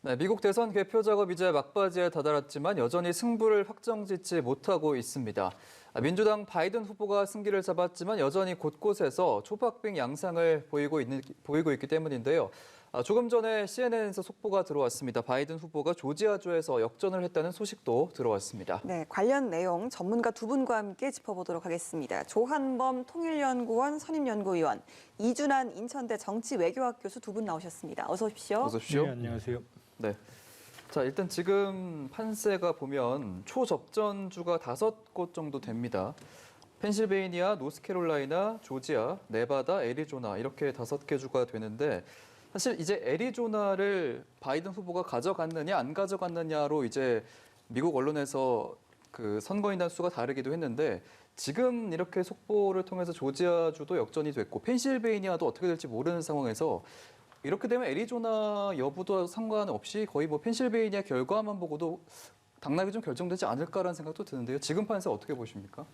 네, 미국 대선 개표 작업 이제 막바지에 다다랐지만 여전히 승부를 확정짓지 못하고 있습니다. 민주당 바이든 후보가 승기를 잡았지만 여전히 곳곳에서 초박빙 양상을 보이고 있기 때문인데요. 조금 전에 CNN에서 속보가 들어왔습니다. 바이든 후보가 조지아주에서 역전을 했다는 소식도 들어왔습니다. 네, 관련 내용 전문가 두 분과 함께 짚어보도록 하겠습니다. 조한범 통일연구원 선임연구위원, 이준한 인천대 정치외교학 교수 두 분 나오셨습니다. 어서 오십시오. 어서 오십시오. 네, 안녕하세요. 네. 자, 일단 지금 판세가 보면 초접전주가 5곳 정도 됩니다. 펜실베이니아, 노스캐롤라이나, 조지아, 네바다, 애리조나 이렇게 5개 주가 되는데 사실 이제 애리조나를 바이든 후보가 가져갔느냐 안 가져갔느냐로 이제 미국 언론에서 그 선거인단 수가 다르기도 했는데 지금 이렇게 속보를 통해서 조지아주도 역전이 됐고 펜실베이니아도 어떻게 될지 모르는 상황에서 이렇게 되면 애리조나 여부도 상관없이 거의 뭐 펜실베이니아 결과만 보고도 당락이 좀 결정되지 않을까라는 생각도 드는데요. 지금 판세 어떻게 보십니까?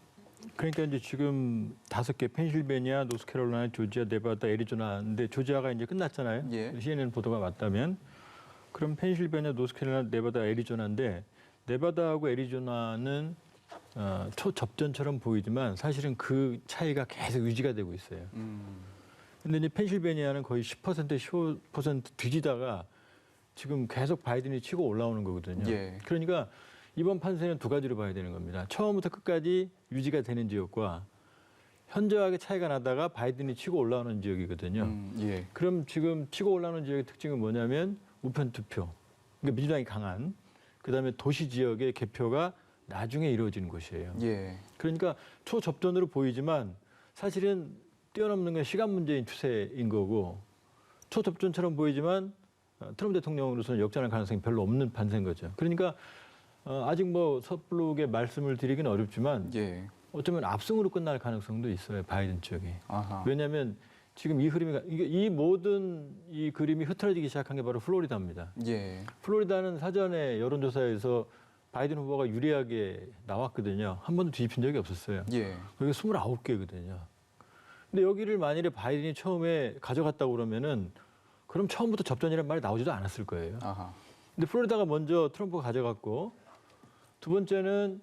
그러니까 이제 지금 5개 펜실베니아, 노스캐롤라이나, 조지아, 네바다, 애리조나인데 조지아가 이제 끝났잖아요. 예. CNN 보도가 맞다면 그럼 펜실베니아, 노스캐롤라이나, 네바다, 애리조나인데 네바다하고 애리조나는 초접전처럼 보이지만 사실은 그 차이가 계속 유지가 되고 있어요. 근데 이제 펜실베니아는 거의 10%, 15% 뒤지다가 지금 계속 바이든이 치고 올라오는 거거든요. 예. 그러니까 이번 판세는 두 가지로 봐야 되는 겁니다. 처음부터 끝까지 유지가 되는 지역과 현저하게 차이가 나다가 바이든이 치고 올라오는 지역이거든요. 예. 그럼 지금 치고 올라오는 지역의 특징은 뭐냐면 우편 투표, 그러니까 민주당이 강한, 그다음에 도시 지역의 개표가 나중에 이루어지는 곳이에요. 예. 그러니까 초접전으로 보이지만 사실은 뛰어넘는 건 시간 문제인 추세인 거고 초접전처럼 보이지만 트럼프 대통령으로서는 역전할 가능성이 별로 없는 판세인 거죠. 그러니까 아직 뭐 섣부르게 말씀을 드리기는 어렵지만 예. 어쩌면 압승으로 끝날 가능성도 있어요. 바이든 쪽이. 아하. 왜냐하면 지금 이 흐름이 이 모든 이 그림이 흐트러지기 시작한 게 바로 플로리다입니다. 예. 플로리다는 사전에 여론조사에서 바이든 후보가 유리하게 나왔거든요. 한 번도 뒤집힌 적이 없었어요. 예. 그게 29개거든요. 근데 여기를 만일에 바이든이 처음에 가져갔다고 그러면은 그럼 처음부터 접전이라는 말이 나오지도 않았을 거예요. 아하. 근데 플로리다가 먼저 트럼프가 가져갔고 두 번째는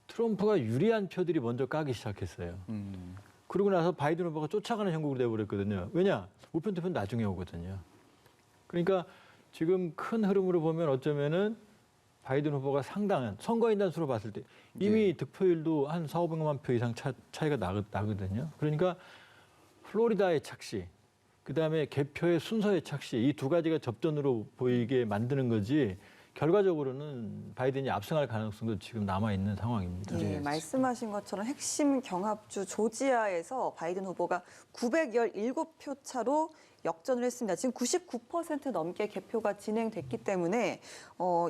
트럼프가 유리한 표들이 먼저 까기 시작했어요. 그러고 나서 바이든 후보가 쫓아가는 형국이 돼버렸거든요. 왜냐? 우편 투표는 나중에 오거든요. 그러니까 지금 큰 흐름으로 보면 어쩌면은 바이든 후보가 상당한 선거인단 수로 봤을 때 이미 예. 득표율도 한 4,500만 표 이상 차이가 나거든요. 그러니까 플로리다의 착시, 그다음에 개표의 순서의 착시, 이 두 가지가 접전으로 보이게 만드는 거지 결과적으로는 바이든이 압승할 가능성도 지금 남아있는 상황입니다. 예, 말씀하신 것처럼 핵심 경합주 조지아에서 바이든 후보가 917표 차로 역전을 했습니다. 지금 99% 넘게 개표가 진행됐기 때문에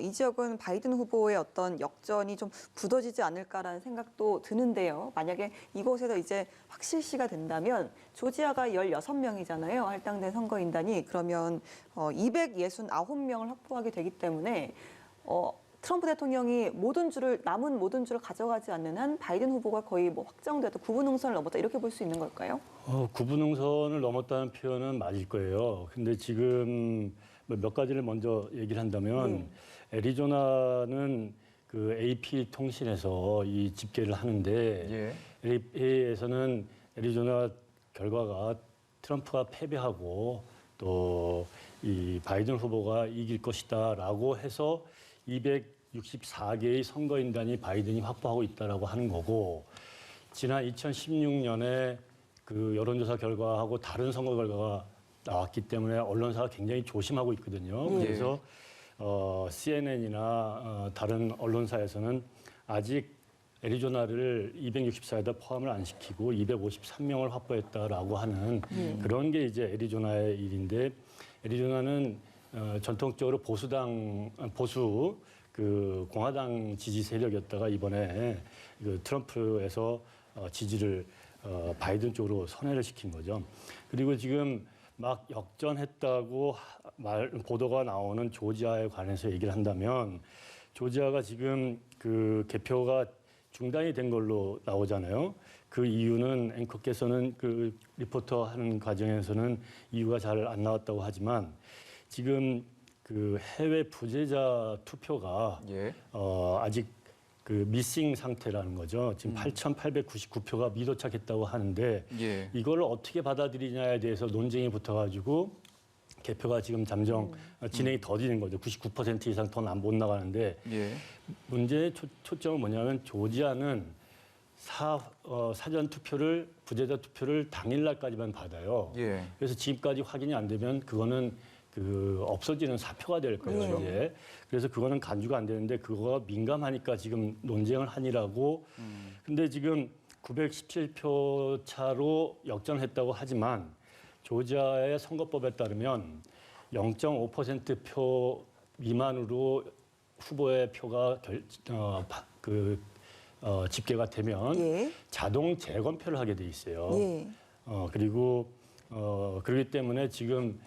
이 지역은 바이든 후보의 어떤 역전이 좀 굳어지지 않을까라는 생각도 드는데요. 만약에 이곳에서 이제 확실시가 된다면 조지아가 16명이잖아요. 할당된 선거인단이. 그러면 269명을 확보하게 되기 때문에 트럼프 대통령이 남은 모든 주를 가져가지 않는 한 바이든 후보가 거의 뭐 확정되었다, 구분응선을 넘었다 이렇게 볼 수 있는 걸까요? 구분응선을 넘었다는 표현은 맞을 거예요. 근데 지금 몇 가지를 먼저 얘기를 한다면 애리조나는 그 AP 통신에서 이 집계를 하는데 AP에서는 애리조나 결과가 트럼프가 패배하고 또 이 바이든 후보가 이길 것이다라고 해서 264개의 선거인단이 바이든이 확보하고 있다라고 하는 거고 지난 2016년에 그 여론조사 결과하고 다른 선거 결과가 나왔기 때문에 언론사가 굉장히 조심하고 있거든요. 그래서 CNN이나 다른 언론사에서는 아직 애리조나를 264에다 포함을 안 시키고 253명을 확보했다라고 하는 그런 게 이제 애리조나의 일인데 애리조나는 전통적으로 보수 그 공화당 지지 세력이었다가 이번에 그 트럼프에서 지지를 바이든 쪽으로 선회를 시킨 거죠. 그리고 지금 막 역전했다고 보도가 나오는 조지아에 관해서 얘기를 한다면 조지아가 지금 그 개표가 중단이 된 걸로 나오잖아요. 그 이유는 앵커께서는 그 리포터 하는 과정에서는 이유가 잘 안 나왔다고 하지만 지금 그 해외 부재자 투표가 예. 아직 그 미싱 상태라는 거죠. 지금 8,899표가 미도착했다고 하는데 예. 이걸 어떻게 받아들이냐에 대해서 논쟁이 붙어가지고 개표가 지금 잠정 진행이 더디는 거죠. 99% 이상 더 못 나가는데 예. 문제의 초점은 뭐냐면 조지아는 사전 투표를 부재자 투표를 당일날까지만 받아요. 예. 그래서 지금까지 확인이 안 되면 그거는 그 없어지는 사표가 될 거예요. 이제. 그래서 그거는 간주가 안 되는데 그거가 민감하니까 지금 논쟁을 하니라고. 근데 지금 917표 차로 역전했다고 하지만 조지아의 선거법에 따르면 0.5%표 미만으로 후보의 표가 집계가 되면 예. 자동 재검표를 하게 돼 있어요. 예. 그리고 그렇기 때문에 지금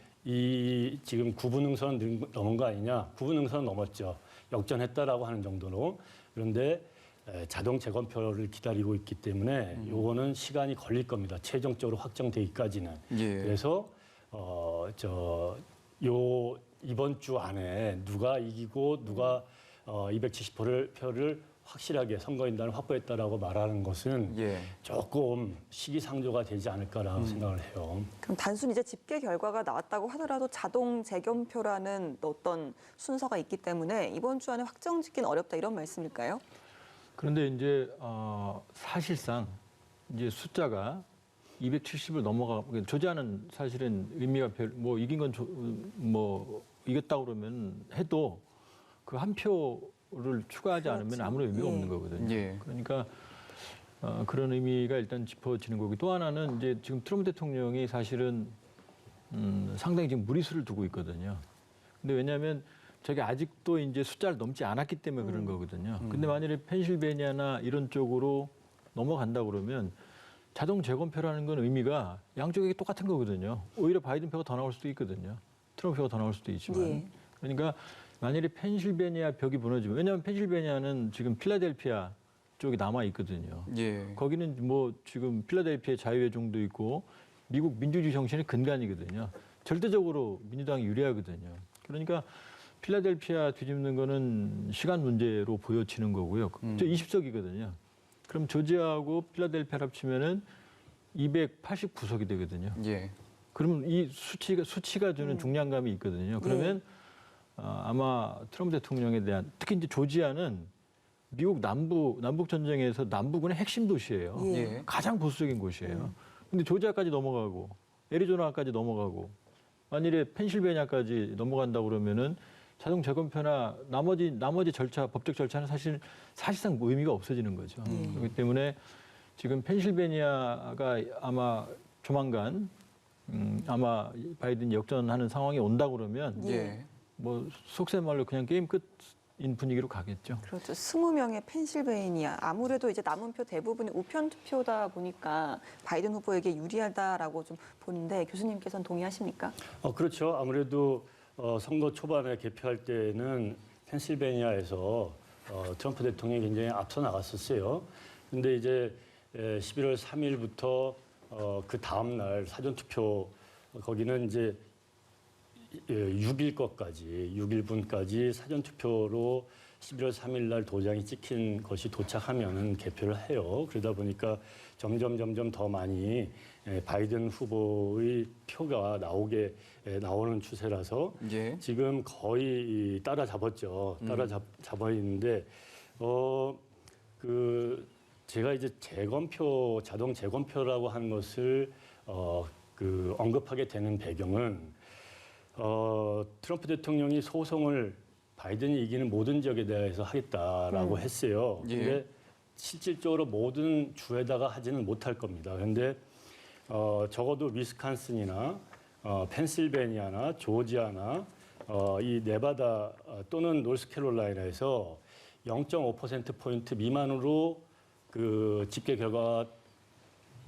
지금 9분응선은 넘은 거 아니냐? 9분응선은 넘었죠. 역전했다라고 하는 정도로. 그런데 자동 재검표를 기다리고 있기 때문에 요거는 시간이 걸릴 겁니다. 최종적으로 확정되기까지는. 예. 그래서 이번 주 안에 누가 이기고 누가 270표를 확실하게 선거인단을 확보했다라고 말하는 것은 예. 조금 시기상조가 되지 않을까라고 생각을 해요. 그럼 단순히 이제 집계 결과가 나왔다고 하더라도 자동 재검표라는 어떤 순서가 있기 때문에 이번 주 안에 확정짓기는 어렵다 이런 말씀일까요? 그런데 이제 사실상 이제 숫자가 270을 조지아는 사실은 의미가 뭐 이긴 건 이겼다고 그러면 해도 그 한 표를 추가하지 않으면 아무런 의미가 없는 거거든요. 예. 그러니까 그런 의미가 일단 짚어지는 거고 또 하나는 이제 지금 트럼프 대통령이 사실은 상당히 지금 무리수를 두고 있거든요. 근데 왜냐하면 저게 아직도 이제 숫자를 넘지 않았기 때문에 그런 거거든요. 근데 만약에 펜실베니아나 이런 쪽으로 넘어간다 그러면 자동 재검표라는 건 의미가 양쪽에게 똑같은 거거든요. 오히려 바이든 표가 더 나올 수도 있거든요. 트럼프 표가 더 나올 수도 있지만. 예. 그러니까 만약에 펜실베니아 벽이 무너지면 왜냐하면 펜실베니아는 지금 필라델피아 쪽이 남아 있거든요. 예. 거기는 뭐 지금 필라델피아 자유회종도 있고 미국 민주주의 정신의 근간이거든요. 절대적으로 민주당이 유리하거든요. 그러니까 필라델피아 뒤집는 거는 시간 문제로 보여지는 거고요. 저 20석이거든요. 그럼 조지아하고 필라델피아를 합치면은 289석이 되거든요. 예. 그러면 이 수치가 주는 중량감이 있거든요. 그러면 아마 트럼프 대통령에 대한 특히 이제 조지아는 미국 남북 전쟁에서 남부군의 핵심 도시예요. 예. 가장 보수적인 곳이에요. 근데 조지아까지 넘어가고 애리조나까지 넘어가고 만일에 펜실베니아까지 넘어간다 그러면은 자동 재검표나 나머지 절차, 법적 절차는 사실상 의미가 없어지는 거죠. 그렇기 때문에 지금 펜실베니아가 아마 조만간 아마 바이든이 역전하는 상황이 온다 그러면 예. 뭐 속세 말로 그냥 게임 끝인 분위기로 가겠죠. 그렇죠. 20명의 펜실베이니아. 아무래도 이제 남은 표 대부분이 우편 투표다 보니까 바이든 후보에게 유리하다라고 좀 보는데 교수님께서는 동의하십니까? 그렇죠. 아무래도 선거 초반에 개표할 때는 펜실베니아에서 트럼프 대통령이 굉장히 앞서 나갔었어요. 근데 이제 11월 3일부터 그 다음 날 사전 투표 거기는 이제 6일분까지 사전 투표로 11월 3일 날 도장이 찍힌 것이 도착하면은 개표를 해요. 그러다 보니까 점점 더 많이 바이든 후보의 표가 나오는 추세라서 예. 지금 거의 따라잡았죠. 따라잡아 있는데 제가 이제 자동 재검표라고 하는 것을 언급하게 되는 배경은 트럼프 대통령이 소송을 바이든이 이기는 모든 지역에 대해서 하겠다라고 했어요. 예. 근데 실질적으로 모든 주에다가 하지는 못할 겁니다. 그런데 적어도 위스콘신이나 펜실베니아나 조지아나 이 네바다 또는 노스캐롤라이나에서 0.5%포인트 미만으로 그 집계 결과가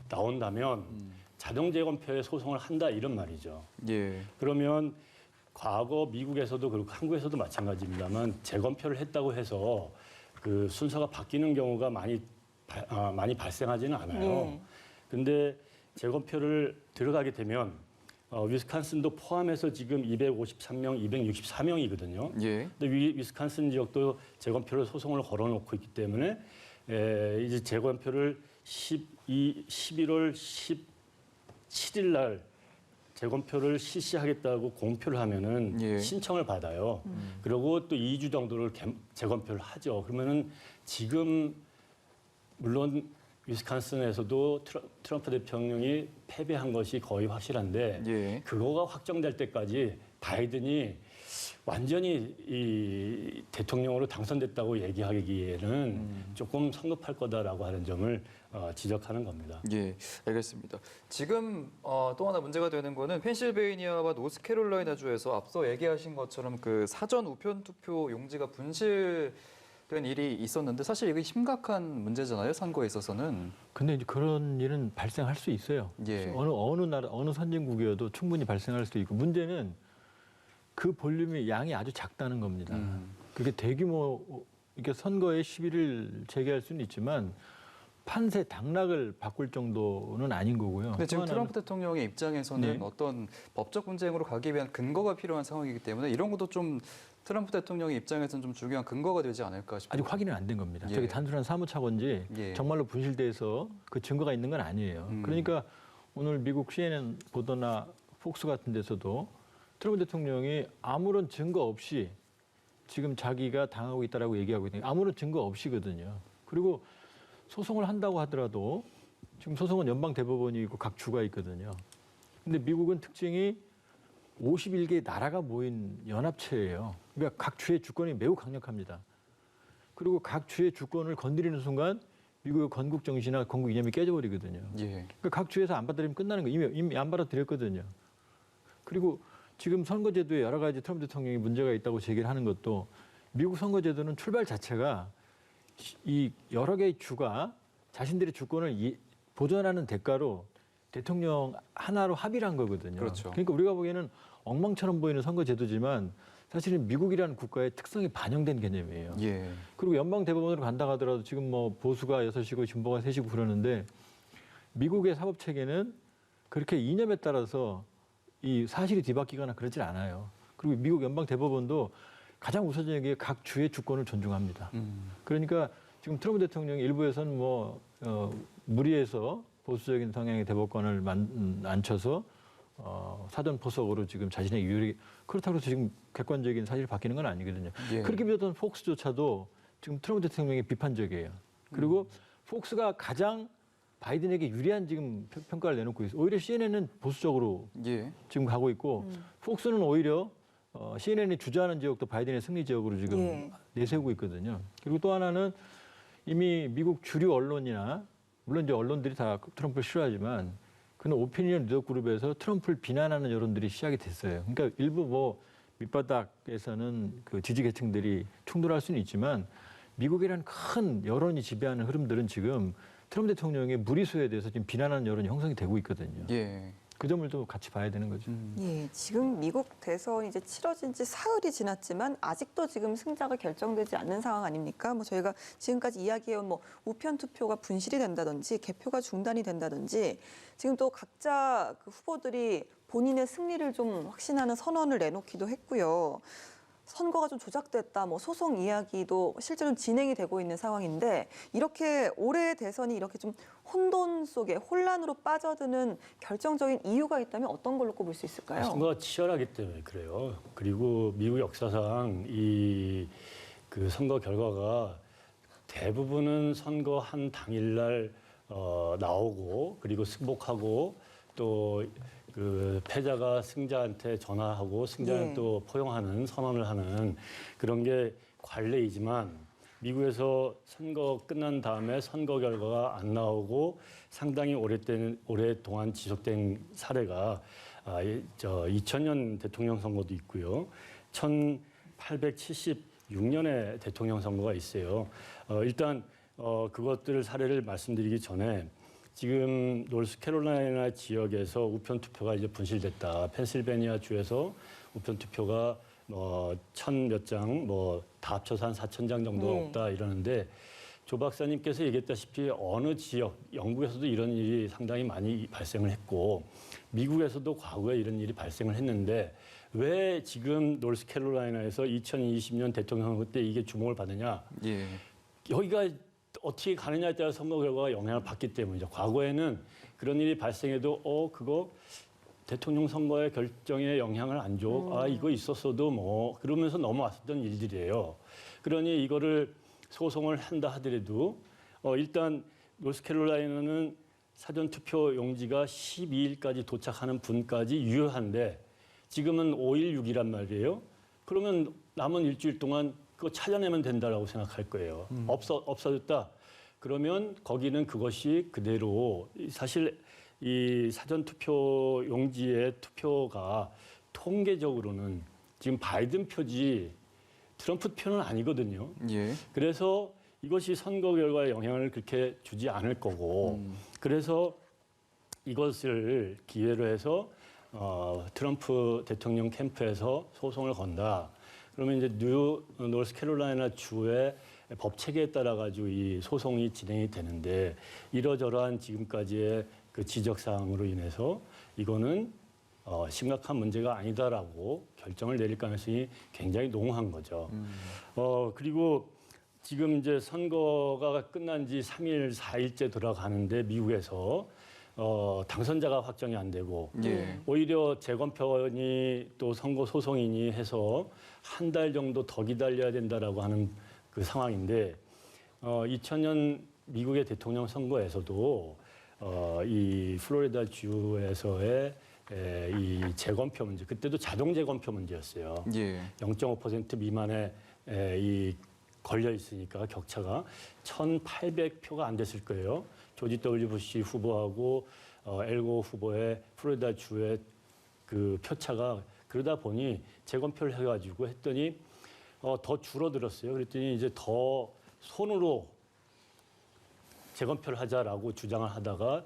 나온다면 자동 재검표에 소송을 한다 이런 말이죠. 예. 그러면 과거 미국에서도 그렇고 한국에서도 마찬가지입니다만 재검표를 했다고 해서 그 순서가 바뀌는 경우가 많이 발생하지는 않아요. 근데 재검표를 들어가게 되면 위스콘신도 포함해서 지금 253명, 264명이거든요. 예. 근데 위스콘신 지역도 재검표를 소송을 걸어놓고 있기 때문에 이제 재검표를 11월 17일 날 재검표를 실시하겠다고 공표를 하면은 예. 신청을 받아요. 그리고 또 2주 정도를 재검표를 하죠. 그러면은 지금 물론 위스콘신에서도 트럼프 대통령이 패배한 것이 거의 확실한데 예. 그거가 확정될 때까지 바이든이 완전히 이 대통령으로 당선됐다고 얘기하기에는 조금 성급할 거다라고 하는 점을 지적하는 겁니다. 예, 알겠습니다. 지금 또 하나 문제가 되는 거는 펜실베이니아와 노스캐롤라이나주에서 앞서 얘기하신 것처럼 그 사전 우편 투표 용지가 분실된 일이 있었는데 사실 이게 심각한 문제잖아요, 선거에 있어서는. 근데 이제 그런 일은 발생할 수 있어요. 예. 어느 나라, 어느 선진국이어도 충분히 발생할 수 있고 문제는 그 볼륨이 양이 아주 작다는 겁니다. 그게 대규모 이게 선거에 시비를 제기할 수는 있지만 판세 당락을 바꿀 정도는 아닌 거고요. 근데 지금 또 하나는 트럼프 대통령의 입장에서는 네. 어떤 법적 분쟁으로 가기 위한 근거가 필요한 상황이기 때문에 이런 것도 좀 트럼프 대통령의 입장에서는 좀 중요한 근거가 되지 않을까 싶어요. 아직 확인은 안 된 겁니다. 예. 저게 단순한 사무차건지 예. 정말로 분실돼서 그 증거가 있는 건 아니에요. 그러니까 오늘 미국 CNN 보도나 폭스 같은 데서도 트럼프 대통령이 아무런 증거 없이 지금 자기가 당하고 있다라고 얘기하고 있는 게 아무런 증거 없이거든요. 그리고 소송을 한다고 하더라도 지금 소송은 연방 대법원이고 각 주가 있거든요. 근데 미국은 특징이 51개 나라가 모인 연합체예요. 그러니까 각 주의 주권이 매우 강력합니다. 그리고 각 주의 주권을 건드리는 순간 미국의 건국 정신이나 건국 이념이 깨져버리거든요. 예. 그러니까 각 주에서 안 받아들이면 끝나는 거예요. 이미 안 받아들였거든요. 그리고 지금 선거제도에 여러 가지 트럼프 대통령이 문제가 있다고 제기를 하는 것도 미국 선거제도는 출발 자체가 이 여러 개의 주가 자신들의 주권을 보존하는 대가로 대통령 하나로 합의를 한 거거든요. 그렇죠. 그러니까 우리가 보기에는 엉망처럼 보이는 선거제도지만 사실은 미국이라는 국가의 특성이 반영된 개념이에요. 예. 그리고 연방 대법원으로 간다 하더라도 지금 뭐 보수가 6이고 진보가 3이고 그러는데 미국의 사법 체계는 그렇게 이념에 따라서 이 사실이 뒤바뀌거나 그러질 않아요. 그리고 미국 연방 대법원도 가장 우선적인 게 각 주의 주권을 존중합니다. 그러니까 지금 트럼프 대통령이 일부에서는 무리해서 보수적인 성향의 대법관을 앉혀서 사전 포석으로 지금 자신의 유리 그렇다고 해서 지금 객관적인 사실이 바뀌는 건 아니거든요. 예. 그렇게 믿었던 폭스조차도 지금 트럼프 대통령이 비판적이에요. 그리고 폭스가 가장 바이든에게 유리한 지금 평가를 내놓고 있어요. 오히려 CNN은 보수적으로 예. 지금 가고 있고 폭스는 오히려 CNN이 주저하는 지역도 바이든의 승리 지역으로 지금 예. 내세우고 있거든요. 그리고 또 하나는 이미 미국 주류 언론이나 물론 이제 언론들이 다 트럼프를 싫어하지만 그는 오피니언 리더 그룹에서 트럼프를 비난하는 여론들이 시작이 됐어요. 그러니까 일부 밑바닥에서는 그 지지 계층들이 충돌할 수는 있지만 미국이라는 큰 여론이 지배하는 흐름들은 지금 트럼프 대통령의 무리수에 대해서 지금 비난하는 여론이 형성이 되고 있거든요. 예. 그 점을 또 같이 봐야 되는 거죠. 예, 지금 미국 대선이 이제 치러진 지 사흘이 지났지만 아직도 지금 승자가 결정되지 않는 상황 아닙니까? 뭐 저희가 지금까지 이야기해온 뭐 우편 투표가 분실이 된다든지 개표가 중단이 된다든지 지금 또 각자 그 후보들이 본인의 승리를 좀 확신하는 선언을 내놓기도 했고요. 선거가 좀 조작됐다, 뭐 소송 이야기도 실제로 진행이 되고 있는 상황인데 이렇게 올해 대선이 이렇게 좀 혼돈 속에 혼란으로 빠져드는 결정적인 이유가 있다면 어떤 걸로 꼽을 수 있을까요? 선거가 치열하기 때문에 그래요. 그리고 미국 역사상 이 그 선거 결과가 대부분은 선거 한 당일날 나오고 그리고 승복하고 또 그 패자가 승자한테 전화하고 승자는 예. 또 포용하는 선언을 하는 그런 게 관례이지만 미국에서 선거 끝난 다음에 선거 결과가 안 나오고 상당히 오랫동안 지속된 사례가 2000년 대통령 선거도 있고요. 1876년에 대통령 선거가 있어요. 일단 그것들 사례를 말씀드리기 전에 지금 노스캐롤라이나 지역에서 우편 투표가 이제 분실됐다. 펜실베니아 주에서 우편 투표가 1000몇 장, 다 합쳐서 한 4000장 정도 없다 이러는데 조 박사님께서 얘기했다시피 어느 지역, 영국에서도 이런 일이 상당히 많이 발생을 했고 미국에서도 과거에 이런 일이 발생을 했는데 왜 지금 노스캐롤라이나에서 2020년 대통령 선거 때 이게 주목을 받느냐? 예. 여기가 어떻게 가느냐에 따라 선거 결과가 영향을 받기 때문이죠. 과거에는 그런 일이 발생해도 그거 대통령 선거의 결정에 영향을 안 줘. 아, 이거 있었어도 뭐 그러면서 넘어왔었던 일들이에요. 그러니 이거를 소송을 한다 하더라도 일단 노스캐롤라이나는 사전투표 용지가 12일까지 도착하는 분까지 유효한데 지금은 5일, 6일란 말이에요. 그러면 남은 일주일 동안 그거 찾아내면 된다라고 생각할 거예요. 없어졌다. 그러면 거기는 그것이 그대로 사실 이 사전투표 용지의 투표가 통계적으로는 지금 바이든 표지 트럼프 표는 아니거든요. 예. 그래서 이것이 선거 결과에 영향을 그렇게 주지 않을 거고 그래서 이것을 기회로 해서 트럼프 대통령 캠프에서 소송을 건다. 그러면 이제 노스캐롤라이나 주의 법 체계에 따라 가지고 이 소송이 진행이 되는데 이러저러한 지금까지의 그 지적 사항으로 인해서 이거는 심각한 문제가 아니다라고 결정을 내릴 가능성이 굉장히 농후한 거죠. 그리고 지금 이제 선거가 끝난 지 3일, 4일째 돌아가는데 미국에서 당선자가 확정이 안 되고 예. 오히려 재검표니 또 선거 소송이니 해서 한 달 정도 더 기다려야 된다라고 하는 그 상황인데 2000년 미국의 대통령 선거에서도 이 플로리다 주에서의 이 재검표 문제, 그때도 자동 재검표 문제였어요. 예. 0.5% 미만에 이 걸려 있으니까 격차가 1,800표가 안 됐을 거예요. 조지 W. 부시 후보하고 엘고 후보의 플로리다 주의 그 표차가 그러다 보니 재검표를 해가지고 했더니 더 줄어들었어요. 그랬더니 이제 더 손으로 재검표를 하자라고 주장을 하다가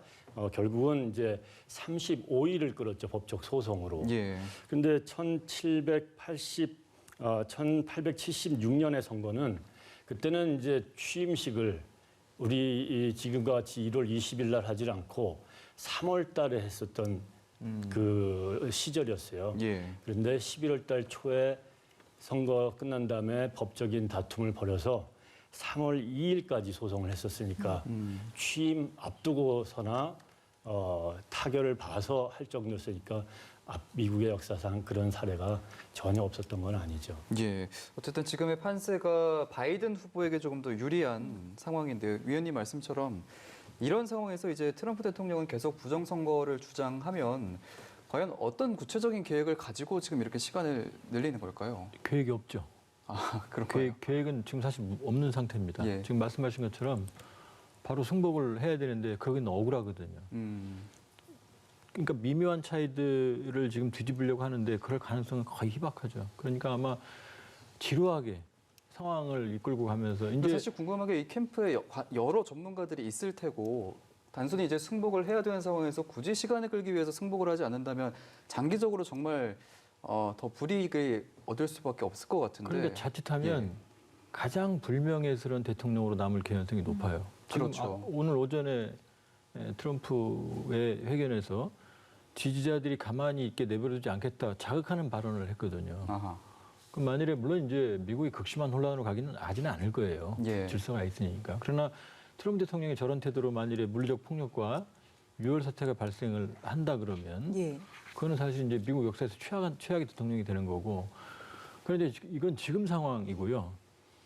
결국은 이제 35일을 끌었죠. 법적 소송으로. 예. 근데 1876년의 선거는 그때는 이제 취임식을 우리 지금과 같이 1월 20일 날 하질 않고 3월 달에 했었던 그 시절이었어요. 예. 그런데 11월 달 초에 선거 끝난 다음에 법적인 다툼을 벌여서 3월 2일까지 소송을 했었으니까 취임 앞두고서나 타결을 봐서 할 정도였으니까 미국의 역사상 그런 사례가 전혀 없었던 건 아니죠. 예. 어쨌든 지금의 판세가 바이든 후보에게 조금 더 유리한 상황인데 위원님 말씀처럼 이런 상황에서 이제 트럼프 대통령은 계속 부정선거를 주장하면 과연 어떤 구체적인 계획을 가지고 지금 이렇게 시간을 늘리는 걸까요? 계획이 없죠. 아, 그런가요? 계획은 지금 사실 없는 상태입니다. 예. 지금 말씀하신 것처럼 바로 승복을 해야 되는데 그러긴 억울하거든요. 그러니까 미묘한 차이들을 지금 뒤집으려고 하는데 그럴 가능성은 거의 희박하죠. 그러니까 아마 지루하게 상황을 이끌고 가면서 이제 사실 궁금한 게 이 캠프에 여러 전문가들이 있을 테고 단순히 이제 승복을 해야 되는 상황에서 굳이 시간을 끌기 위해서 승복을 하지 않는다면 장기적으로 정말 더 불이익을 얻을 수밖에 없을 것 같은데. 그러니까 자칫하면 가장 불명예스러운 대통령으로 남을 개연성이 높아요. 지금 그렇죠. 오늘 오전에 트럼프의 회견에서 지지자들이 가만히 있게 내버려두지 않겠다 자극하는 발언을 했거든요. 아하. 그럼 만일에 물론 이제 미국이 극심한 혼란으로 가지는 않을 거예요. 예. 질서가 있으니까. 그러나 트럼프 대통령이 저런 태도로 만일에 물리적 폭력과 유혈 사태가 발생을 한다 그러면 예. 그거는 사실 이제 미국 역사에서 최악의 대통령이 되는 거고. 그런데 이건 지금 상황이고요.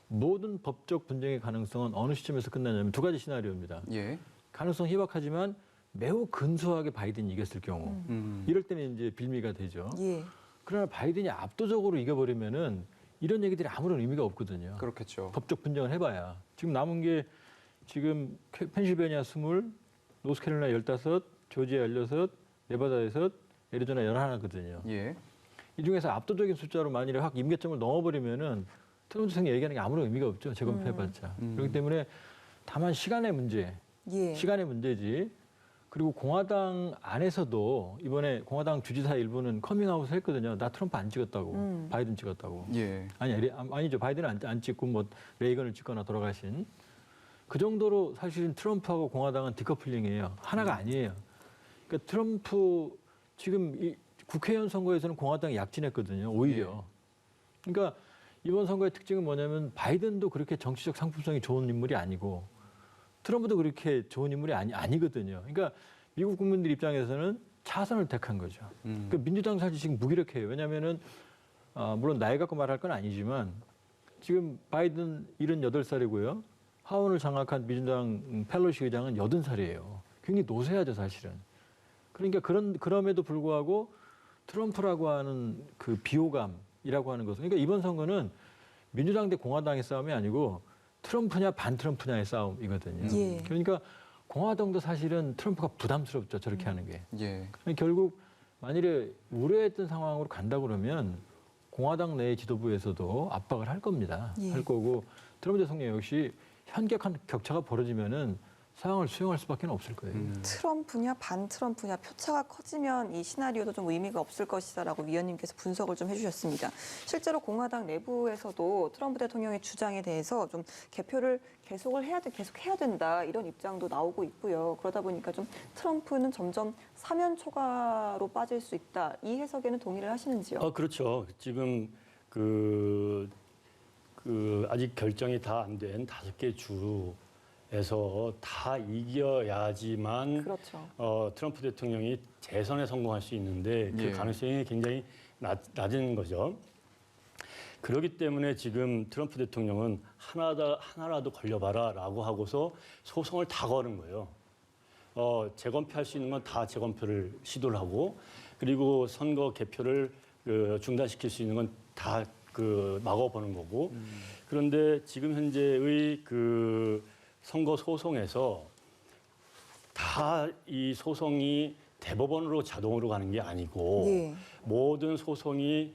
모든 법적 분쟁의 가능성은 어느 시점에서 끝나냐면 두 가지 시나리오입니다. 예. 가능성 희박하지만 매우 근소하게 바이든이 이겼을 경우 이럴 때는 이제 빌미가 되죠. 예. 그러나 바이든이 압도적으로 이겨버리면은 이런 얘기들이 아무런 의미가 없거든요. 그렇겠죠. 법적 분쟁을 해봐야. 지금 남은 게 지금 펜실베니아 20, 노스캐롤라이나 15, 조지아 16, 네바다 6, 애리조나 11거든요. 예. 이 중에서 압도적인 숫자로 만일에 확 임계점을 넘어버리면은 트럼프 대통령이 얘기하는 게 아무런 의미가 없죠. 재검표해봤자. 그렇기 때문에 다만 시간의 문제, 예. 시간의 문제지. 그리고 공화당 안에서도 이번에 공화당 주지사 일부는 커밍아웃을 했거든요. 나 트럼프 안 찍었다고, 바이든 찍었다고. 예. 아니죠. 바이든은 안 찍고 뭐 레이건을 찍거나 돌아가신. 그 정도로 사실은 트럼프하고 공화당은 디커플링이에요. 하나가 아니에요. 그러니까 트럼프 지금 이 국회의원 선거에서는 공화당이 약진했거든요. 오히려. 그러니까 이번 선거의 특징은 뭐냐면 바이든도 그렇게 정치적 상품성이 좋은 인물이 아니고 트럼프도 그렇게 좋은 인물이 아니거든요. 그러니까 미국 국민들 입장에서는 차선을 택한 거죠. 그러니까 민주당 사실 지금 무기력해요. 왜냐하면은 물론 나이 갖고 말할 건 아니지만 지금 바이든 78살이고요. 하원을 장악한 민주당 펠로시 의장은 80살이에요. 굉장히 노쇠하죠, 사실은. 그러니까 그럼에도 불구하고 트럼프라고 하는 그 비호감이라고 하는 것은 그러니까 이번 선거는 민주당 대 공화당의 싸움이 아니고 트럼프냐 반트럼프냐의 싸움이거든요. 예. 그러니까 공화당도 사실은 트럼프가 부담스럽죠, 저렇게 하는 게. 예. 결국 만일에 우려했던 상황으로 간다 그러면 공화당 내 지도부에서도 압박을 할 겁니다. 예. 할 거고 트럼프 대통령 역시 현격한 격차가 벌어지면은 상황을 수용할 수밖에 없을 거예요. 트럼프냐 반트럼프냐 표차가 커지면 이 시나리오도 좀 의미가 없을 것이다라고 위원님께서 분석을 좀 해주셨습니다. 실제로 공화당 내부에서도 트럼프 대통령의 주장에 대해서 좀 개표를 계속 해야 된다 이런 입장도 나오고 있고요. 그러다 보니까 좀 트럼프는 점점 사면 초과로 빠질 수 있다. 이 해석에는 동의를 하시는지요? 그렇죠. 지금 아직 결정이 다 안 된 5개 주에서 다 이겨야지만 그렇죠. 트럼프 대통령이 재선에 성공할 수 있는데 그 예. 가능성이 굉장히 낮은 거죠. 그렇기 때문에 지금 트럼프 대통령은 하나라도 걸려봐라라고 하고서 소송을 다 거는 거예요. 재검표할 수 있는 건 다 재검표를 시도를 하고 그리고 선거 개표를 중단시킬 수 있는 건 다 막아보는 거고 그런데 지금 현재의 선거 소송에서 다 이 소송이 대법원으로 자동으로 가는 게 아니고 예. 모든 소송이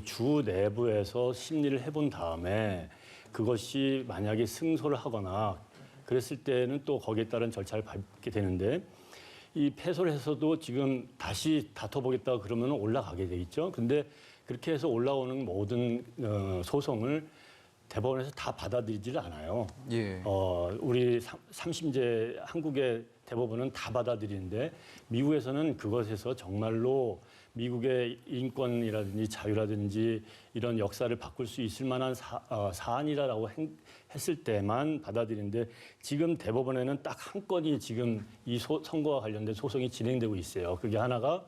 주 내부에서 심리를 해본 다음에 그것이 만약에 승소를 하거나 그랬을 때는 또 거기에 따른 절차를 밟게 되는데 이 패소를 해서도 지금 다시 다퉈보겠다 그러면 올라가게 돼 있죠. 근데 그렇게 해서 올라오는 모든 소송을 대법원에서 다 받아들이지를 않아요. 예. 우리 3심제 한국의 대법원은 다 받아들이는데 미국에서는 그것에서 정말로 미국의 인권이라든지 자유라든지 이런 역사를 바꿀 수 있을 만한 사안이라고 했을 때만 받아들이는데 지금 대법원에는 딱 한 건이 지금 이 선거와 관련된 소송이 진행되고 있어요. 그게 하나가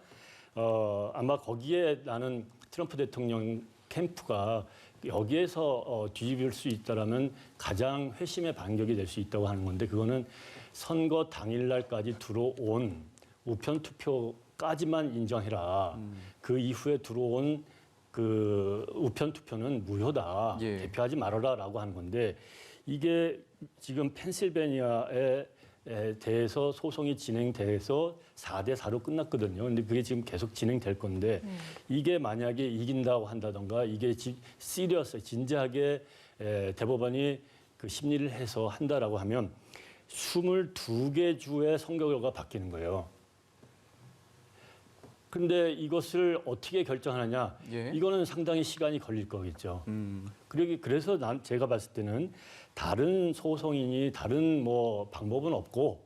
아마 거기에 나는 트럼프 대통령 캠프가 여기에서 뒤집을 수 있다라면 가장 회심의 반격이 될 수 있다고 하는 건데 그거는 선거 당일날까지 들어온 우편 투표까지만 인정해라. 그 이후에 들어온 우편 투표는 무효다. 예. 개표하지 말아라라고 하는 건데 이게 지금 펜실베니아에 대해서 소송이 진행돼서 4대4로 끝났거든요. 근데 그게 지금 계속 진행될 건데 이게 만약에 이긴다고 한다던가 이게 진지하게 대법원이 심리를 해서 한다라고 하면 22개 주의 선거 결과가 바뀌는 거예요. 근데 이것을 어떻게 결정하느냐? 예. 이거는 상당히 시간이 걸릴 거겠죠. 그래서 제가 봤을 때는 다른 소송이니 다른 방법은 없고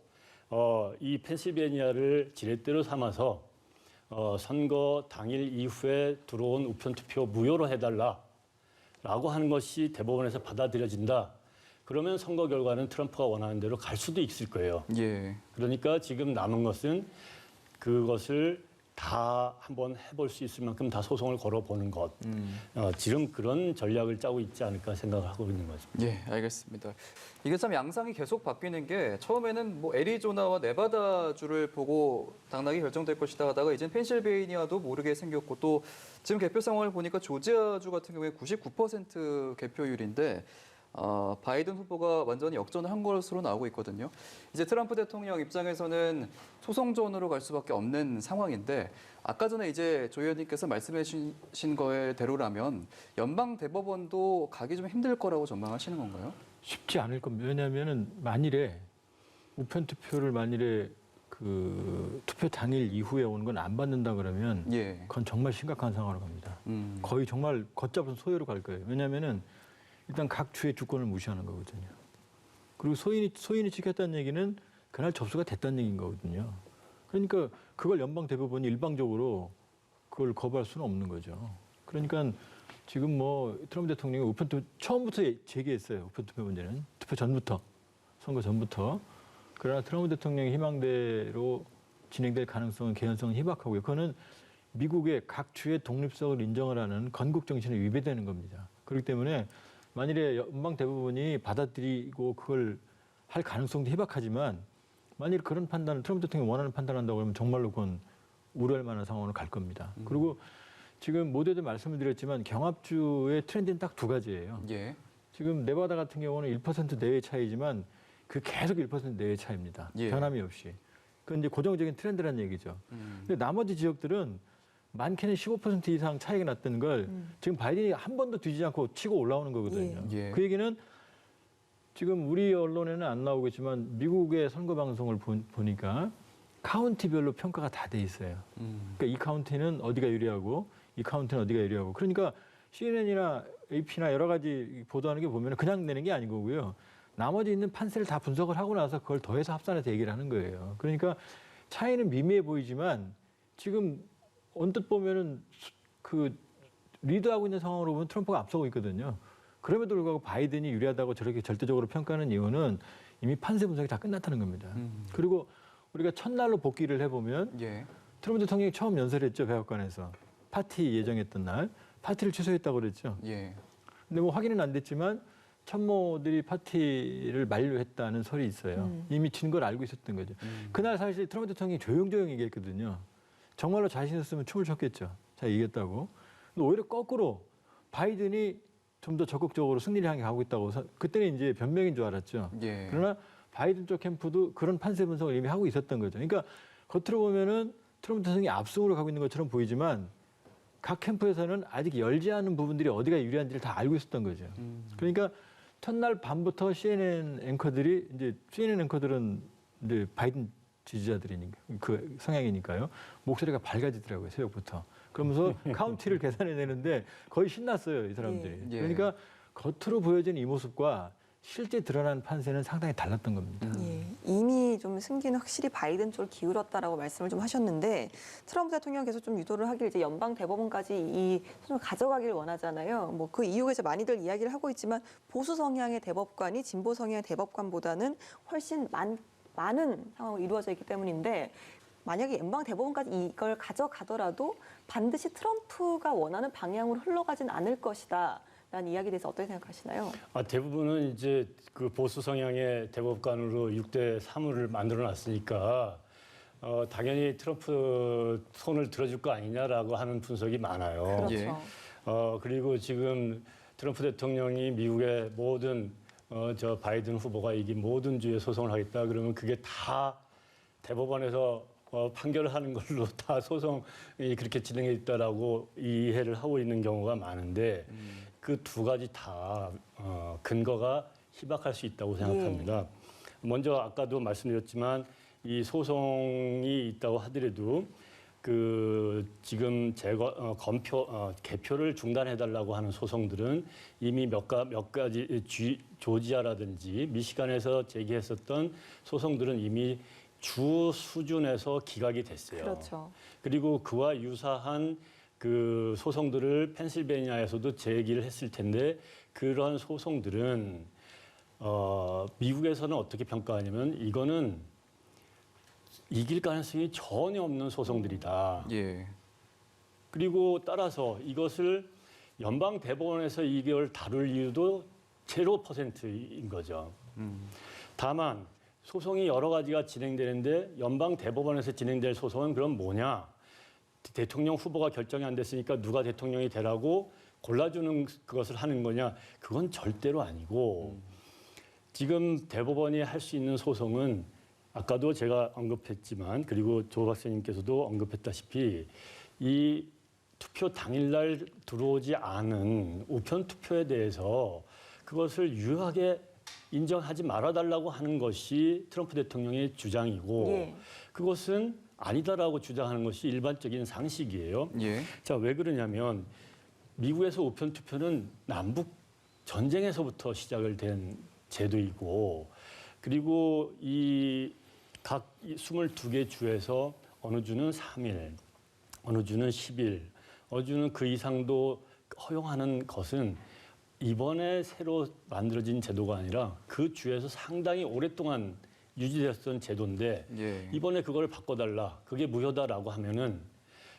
이 펜실베니아를 지렛대로 삼아서 선거 당일 이후에 들어온 우편 투표 무효로 해달라라고 하는 것이 대법원에서 받아들여진다. 그러면 선거 결과는 트럼프가 원하는 대로 갈 수도 있을 거예요. 예. 그러니까 지금 남은 것은 그것을 다 한번 해볼 수 있을 만큼 다 소송을 걸어보는 것. 지금 그런 전략을 짜고 있지 않을까 생각을 하고 있는 거죠. 예, 알겠습니다. 이게 참 양상이 계속 바뀌는 게 처음에는 애리조나와 네바다주를 보고 당락이 결정될 것이다 하다가 이젠 펜실베이니아도 모르게 생겼고 또 지금 개표 상황을 보니까 조지아주 같은 경우에 99% 개표율인데 바이든 후보가 완전히 역전을 한 것으로 나오고 있거든요. 이제 트럼프 대통령 입장에서는 소송전으로 갈 수밖에 없는 상황인데 아까 전에 이제 조 의원님께서 말씀해 주신 거대로라면 연방 대법원도 가기 좀 힘들 거라고 전망하시는 건가요? 쉽지 않을 겁니다. 왜냐하면은 만일에 우편 투표를 투표 당일 이후에 오는 건 안 받는다 그러면 예. 그건 정말 심각한 상황으로 갑니다. 거의 정말 걷잡은 소요로 갈 거예요. 왜냐하면은 일단 각 주의 주권을 무시하는 거거든요. 그리고 소인이 지켰다는 얘기는 그날 접수가 됐다는 얘기인 거거든요. 그러니까 그걸 연방 대법원이 일방적으로 그걸 거부할 수는 없는 거죠. 그러니까 지금 뭐 트럼프 대통령이 우편 투표 처음부터 제기했어요. 우편 투표 문제는 투표 전부터 선거 전부터. 그러나 트럼프 대통령의 희망대로 진행될 가능성은 개연성은 희박하고요. 그거는 미국의 각 주의 독립성을 인정을 하는 건국 정신에 위배되는 겁니다. 그렇기 때문에 만일에 연방 대법원이 받아들이고 그걸 할 가능성도 희박하지만 만일 그런 판단을 트럼프 대통령이 원하는 판단을 한다고 하면 정말로 그건 우려할 만한 상황으로 갈 겁니다. 그리고 지금 모두에도 말씀을 드렸지만 경합주의 트렌드는 딱 두 가지예요. 예. 지금 네바다 같은 경우는 1% 내외 차이지만 그 계속 1% 내외 차이입니다. 예. 변함이 없이. 그건 이제 고정적인 트렌드라는 얘기죠. 근데 나머지 지역들은 많게는 15% 이상 차이가 났던 걸 지금 바이든이 한 번도 뒤지지 않고 치고 올라오는 거거든요. 예. 그 얘기는 지금 우리 언론에는 안 나오겠지만 미국의 선거 방송을 보니까 카운티별로 평가가 다 돼 있어요. 그러니까 이 카운티는 어디가 유리하고 이 카운티는 어디가 유리하고. 그러니까 CNN이나 AP나 여러 가지 보도하는 게 보면 그냥 내는 게 아닌 거고요. 나머지 있는 판세를 다 분석을 하고 나서 그걸 더해서 합산해서 얘기를 하는 거예요. 그러니까 차이는 미미해 보이지만 지금 언뜻 보면은 그 리드하고 있는 상황으로 보면 트럼프가 앞서고 있거든요. 그럼에도 불구하고 바이든이 유리하다고 저렇게 절대적으로 평가하는 이유는 이미 판세 분석이 다 끝났다는 겁니다. 그리고 우리가 첫날로 복귀를 해보면 예. 트럼프 대통령이 처음 연설했죠. 백악관에서. 파티 예정했던 날. 파티를 취소했다고 그랬죠. 예. 근데 뭐 확인은 안 됐지만 참모들이 파티를 만료했다는 설이 있어요. 이미 진 걸 알고 있었던 거죠. 그날 사실 트럼프 대통령이 조용조용 얘기했거든요. 정말로 자신있었으면 춤을 췄겠죠. 자, 이겼다고. 근데 오히려 거꾸로 바이든이 좀 더 적극적으로 승리를 향해 가고 있다고. 그때는 이제 변명인 줄 알았죠. 예. 그러나 바이든 쪽 캠프도 그런 판세 분석을 이미 하고 있었던 거죠. 그러니까 겉으로 보면은 트럼프 대통령이 압승으로 가고 있는 것처럼 보이지만 각 캠프에서는 아직 열지 않은 부분들이 어디가 유리한지를 다 알고 있었던 거죠. 그러니까 첫날 밤부터 CNN 앵커들이 이제 CNN 앵커들은 이제 바이든 지지자들이니까 그 성향이니까요. 목소리가 밝아지더라고요, 새벽부터. 그러면서 카운티를 계산해내는데 거의 신났어요, 이 사람들이. 예. 그러니까 겉으로 보여지는 이 모습과 실제 드러난 판세는 상당히 달랐던 겁니다. 예, 이미 좀 승기는 확실히 바이든 쪽을 기울었다라고 말씀을 좀 하셨는데 트럼프 대통령께서 좀 유도를 하길 이제 연방 대법원까지 이 소송을 가져가길 원하잖아요. 뭐 그 이유가 이제 많이들 이야기를 하고 있지만 보수 성향의 대법관이 진보 성향의 대법관보다는 훨씬 많은 상황으로 이루어져 있기 때문인데 만약에 연방 대법원까지 이걸 가져가더라도 반드시 트럼프가 원하는 방향으로 흘러가진 않을 것이다. 라는 이야기에 대해서 어떻게 생각하시나요? 대부분은 이제 그 보수 성향의 대법관으로 6대 3을 만들어 놨으니까 당연히 트럼프 손을 들어줄 거 아니냐라고 하는 분석이 많아요. 그렇죠. 예. 그리고 지금 트럼프 대통령이 미국의 모든 저 바이든 후보가 이긴 모든 주에 소송을 하겠다 그러면 그게 다 대법원에서 판결을 하는 걸로 다 소송이 그렇게 진행해 있다라고 이해를 하고 있는 경우가 많은데 그 두 가지 다 근거가 희박할 수 있다고 생각합니다. 먼저 아까도 말씀드렸지만 이 소송이 있다고 하더라도 그 지금 개표를 중단해달라고 하는 소송들은 이미 몇 가지 조지아라든지 미시간에서 제기했었던 소송들은 이미 주 수준에서 기각이 됐어요. 그렇죠. 그리고 그와 유사한 그 소송들을 펜실베니아에서도 제기를 했을 텐데 그런 소송들은 미국에서는 어떻게 평가하냐면 이거는 이길 가능성이 전혀 없는 소송들이다. 예. 그리고 따라서 이것을 연방 대법원에서 이걸 다룰 이유도 0%인 거죠. 다만 소송이 여러 가지가 진행되는데 연방 대법원에서 진행될 소송은 그럼 뭐냐? 대통령 후보가 결정이 안 됐으니까 누가 대통령이 되라고 골라주는 그것을 하는 거냐? 그건 절대로 아니고 지금 대법원이 할 수 있는 소송은 아까도 제가 언급했지만 그리고 조 박사님께서도 언급했다시피 이 투표 당일날 들어오지 않은 우편 투표에 대해서 그것을 유효하게 인정하지 말아달라고 하는 것이 트럼프 대통령의 주장이고 예. 그것은 아니다라고 주장하는 것이 일반적인 상식이에요. 예. 자, 왜 그러냐면 미국에서 우편 투표는 남북 전쟁에서부터 시작을 된 제도이고 그리고 이 각 22개 주에서 어느 주는 3일, 어느 주는 10일, 어느 주는 그 이상도 허용하는 것은 이번에 새로 만들어진 제도가 아니라 그 주에서 상당히 오랫동안 유지됐던 제도인데 예. 이번에 그걸 바꿔달라. 그게 무효다라고 하면은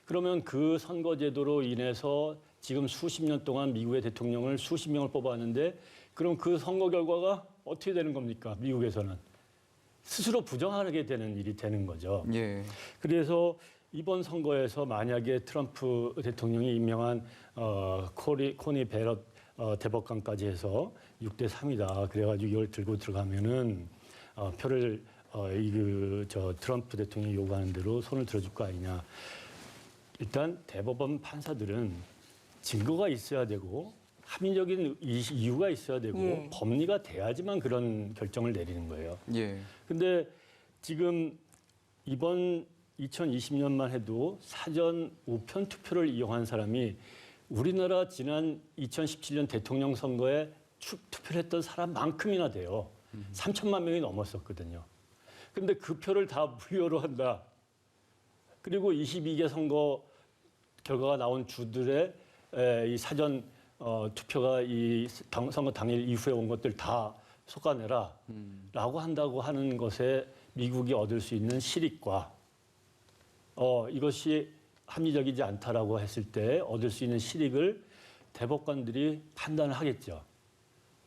그러면 그 선거제도로 인해서 지금 수십 년 동안 미국의 대통령을 수십 명을 뽑았는데 그럼 그 선거 결과가 어떻게 되는 겁니까? 미국에서는. 스스로 부정하게 되는 일이 되는 거죠. 예. 그래서 이번 선거에서 만약에 트럼프 대통령이 임명한 코니 베럿 대법관까지 해서 6대 3이다. 그래가지고 이걸 들고 들어가면은 표를 트럼프 대통령이 요구하는 대로 손을 들어줄 거 아니냐. 일단 대법원 판사들은 증거가 있어야 되고 합리적인 이유가 있어야 되고 예. 법리가 돼야지만 그런 결정을 내리는 거예요. 예. 근데 지금 이번 2020년만 해도 사전 우편 투표를 이용한 사람이 우리나라 지난 2017년 대통령 선거에 투표를 했던 사람만큼이나 돼요. 3천만 명이 넘었었거든요. 근데 그 표를 다 무효로 한다. 그리고 22개 선거 결과가 나온 주들의 이 사전 투표가 이 선거 당일 이후에 온 것들 다 솎아내라 라고 한다고 하는 것에 미국이 얻을 수 있는 실익과 이것이 합리적이지 않다라고 했을 때 얻을 수 있는 실익을 대법관들이 판단을 하겠죠.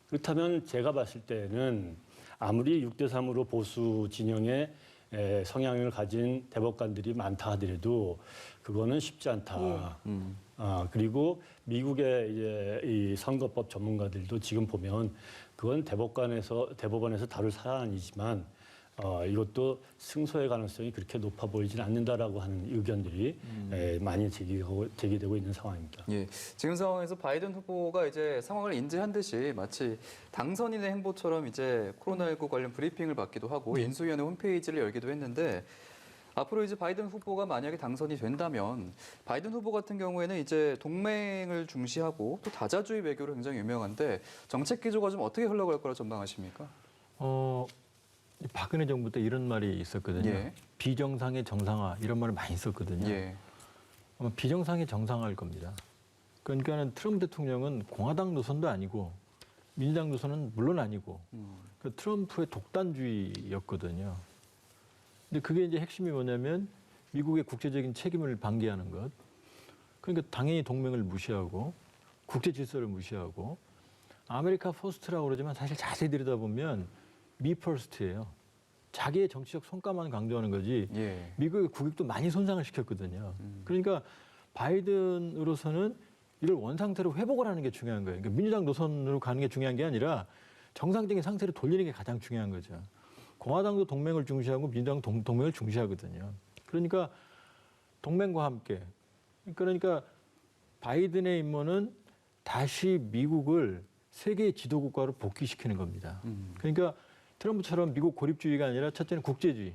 그렇다면 제가 봤을 때는 아무리 6대 3으로 보수 진영의 성향을 가진 대법관들이 많다 하더라도 그거는 쉽지 않다. 그리고 미국의 이제 이 선거법 전문가들도 지금 보면 그건 대법원에서 다룰 사안이지만 이것도 승소의 가능성이 그렇게 높아 보이지는 않는다라고 하는 의견들이 많이 제기되고 있는 상황입니다. 예. 지금 상황에서 바이든 후보가 이제 상황을 인지한 듯이 마치 당선인의 행보처럼 이제 코로나19 관련 브리핑을 받기도 하고 인수위원회 홈페이지를 열기도 했는데 앞으로 이제 바이든 후보가 만약에 당선이 된다면 바이든 후보 같은 경우에는 이제 동맹을 중시하고 또 다자주의 외교로 굉장히 유명한데 정책 기조가 좀 어떻게 흘러갈 거라 전망하십니까? 박근혜 정부 때 이런 말이 있었거든요. 예. 비정상의 정상화 이런 말을 많이 썼거든요. 예. 아마 비정상의 정상화일 겁니다. 그러니까는 트럼프 대통령은 공화당 노선도 아니고 민주당 노선은 물론 아니고 그 트럼프의 독단주의였거든요. 근데 그게 이제 핵심이 뭐냐면 미국의 국제적인 책임을 방기하는 것. 그러니까 당연히 동맹을 무시하고 국제 질서를 무시하고 아메리카 퍼스트라고 그러지만 사실 자세히 들여다보면 미 퍼스트예요. 자기의 정치적 성과만 강조하는 거지 예. 미국의 국익도 많이 손상을 시켰거든요. 그러니까 바이든으로서는 이를 원상태로 회복을 하는 게 중요한 거예요. 그러니까 민주당 노선으로 가는 게 중요한 게 아니라 정상적인 상태로 돌리는 게 가장 중요한 거죠. 공화당도 동맹을 중시하고 민주당 동맹을 중시하거든요. 그러니까 동맹과 함께 그러니까 바이든의 임무는 다시 미국을 세계의 지도국가로 복귀시키는 겁니다. 그러니까 트럼프처럼 미국 고립주의가 아니라 첫째는 국제주의,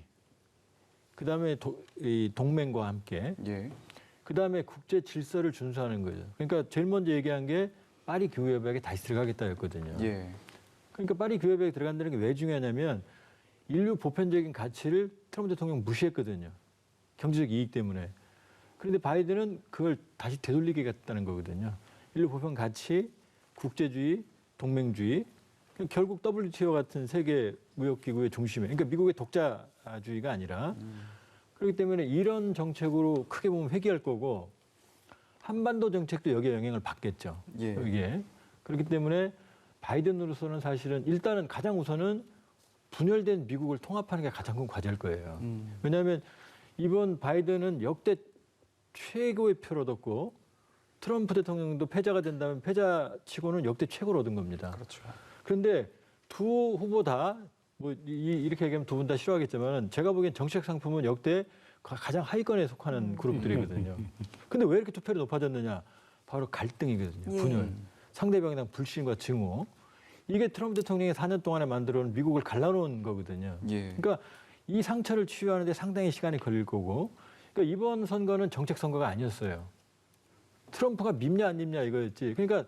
그다음에 동맹과 함께, 예. 그다음에 국제 질서를 준수하는 거죠. 그러니까 제일 먼저 얘기한 게 파리 기후협약에 다시 들어가겠다였거든요. 예. 그러니까 파리 기후협약에 들어간다는 게 왜 중요하냐면 인류 보편적인 가치를 트럼프 대통령 무시했거든요. 경제적 이익 때문에. 그런데 바이든은 그걸 다시 되돌리겠다는 거거든요. 인류 보편 가치, 국제주의, 동맹주의, 결국 WTO 같은 세계 무역기구의 중심에, 그러니까 미국의 독자주의가 아니라 그렇기 때문에 이런 정책으로 크게 보면 회귀할 거고 한반도 정책도 여기에 영향을 받겠죠. 예. 이게 그렇기 때문에 바이든으로서는 사실은 일단은 가장 우선은 분열된 미국을 통합하는 게 가장 큰 과제일 거예요. 왜냐하면 이번 바이든은 역대 최고의 표를 얻었고 트럼프 대통령도 패자가 된다면 패자치고는 역대 최고를 얻은 겁니다. 그렇죠. 그런데 두 후보 다 뭐 이렇게 얘기하면 두 분 다 싫어하겠지만 제가 보기엔 정책 상품은 역대 가장 하위권에 속하는 그룹들이거든요. 근데 왜 이렇게 투표율이 높아졌느냐? 바로 갈등이거든요. 예. 분열. 상대방에 대한 불신과 증오. 이게 트럼프 대통령이 4년 동안에 만들어온 미국을 갈라놓은 거거든요. 예. 그러니까 이 상처를 치유하는데 상당히 시간이 걸릴 거고 그러니까 이번 선거는 정책 선거가 아니었어요. 트럼프가 밉냐 안 밉냐 이거였지. 그러니까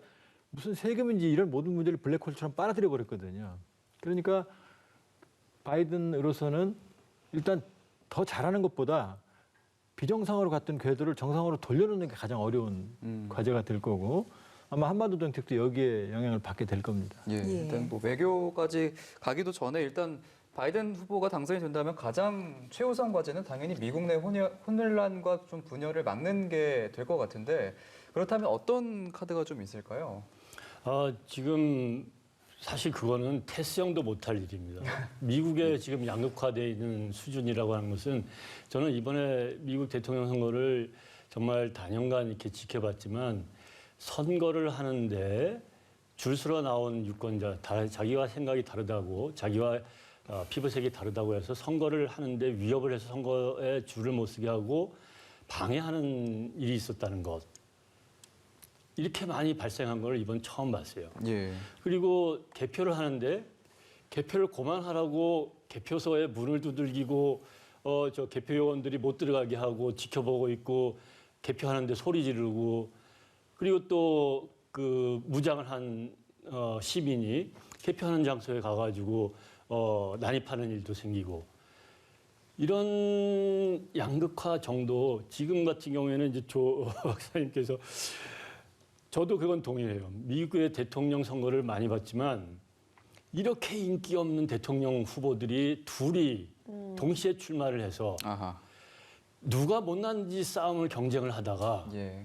무슨 세금인지 이런 모든 문제를 블랙홀처럼 빨아들여 버렸거든요. 그러니까 바이든으로서는 일단 더 잘하는 것보다 비정상으로 갔던 궤도를 정상으로 돌려놓는 게 가장 어려운 과제가 될 거고 아마 한반도 정책도 여기에 영향을 받게 될 겁니다. 예, 일단 뭐 외교까지 가기도 전에 일단 바이든 후보가 당선이 된다면 가장 최우선 과제는 당연히 미국 내 혼란과 좀 분열을 막는 게 될 것 같은데 그렇다면 어떤 카드가 좀 있을까요? 지금 사실 그거는 테스형도 못할 일입니다. 미국에 지금 양극화되어 있는 수준이라고 하는 것은 저는 이번에 미국 대통령 선거를 정말 단연간 이렇게 지켜봤지만 선거를 하는데 줄 서러 나온 유권자, 자기와 생각이 다르다고, 자기와 피부색이 다르다고 해서 선거를 하는데 위협을 해서 선거에 줄을 못 서게 하고 방해하는 일이 있었다는 것. 이렇게 많이 발생한 걸 이번 처음 봤어요. 예. 그리고 개표를 하는데 개표를 그만하라고 개표소에 문을 두들기고 저 개표 요원들이 못 들어가게 하고 지켜보고 있고 개표하는데 소리 지르고 그리고 또 그 무장을 한 시민이 개표하는 장소에 가가지고 난입하는 일도 생기고 이런 양극화 정도 지금 같은 경우에는 이제 조 박사님께서 저도 그건 동의해요. 미국의 대통령 선거를 많이 봤지만 이렇게 인기 없는 대통령 후보들이 둘이 동시에 출마를 해서 아하. 누가 못난지 싸움을 경쟁을 하다가 예.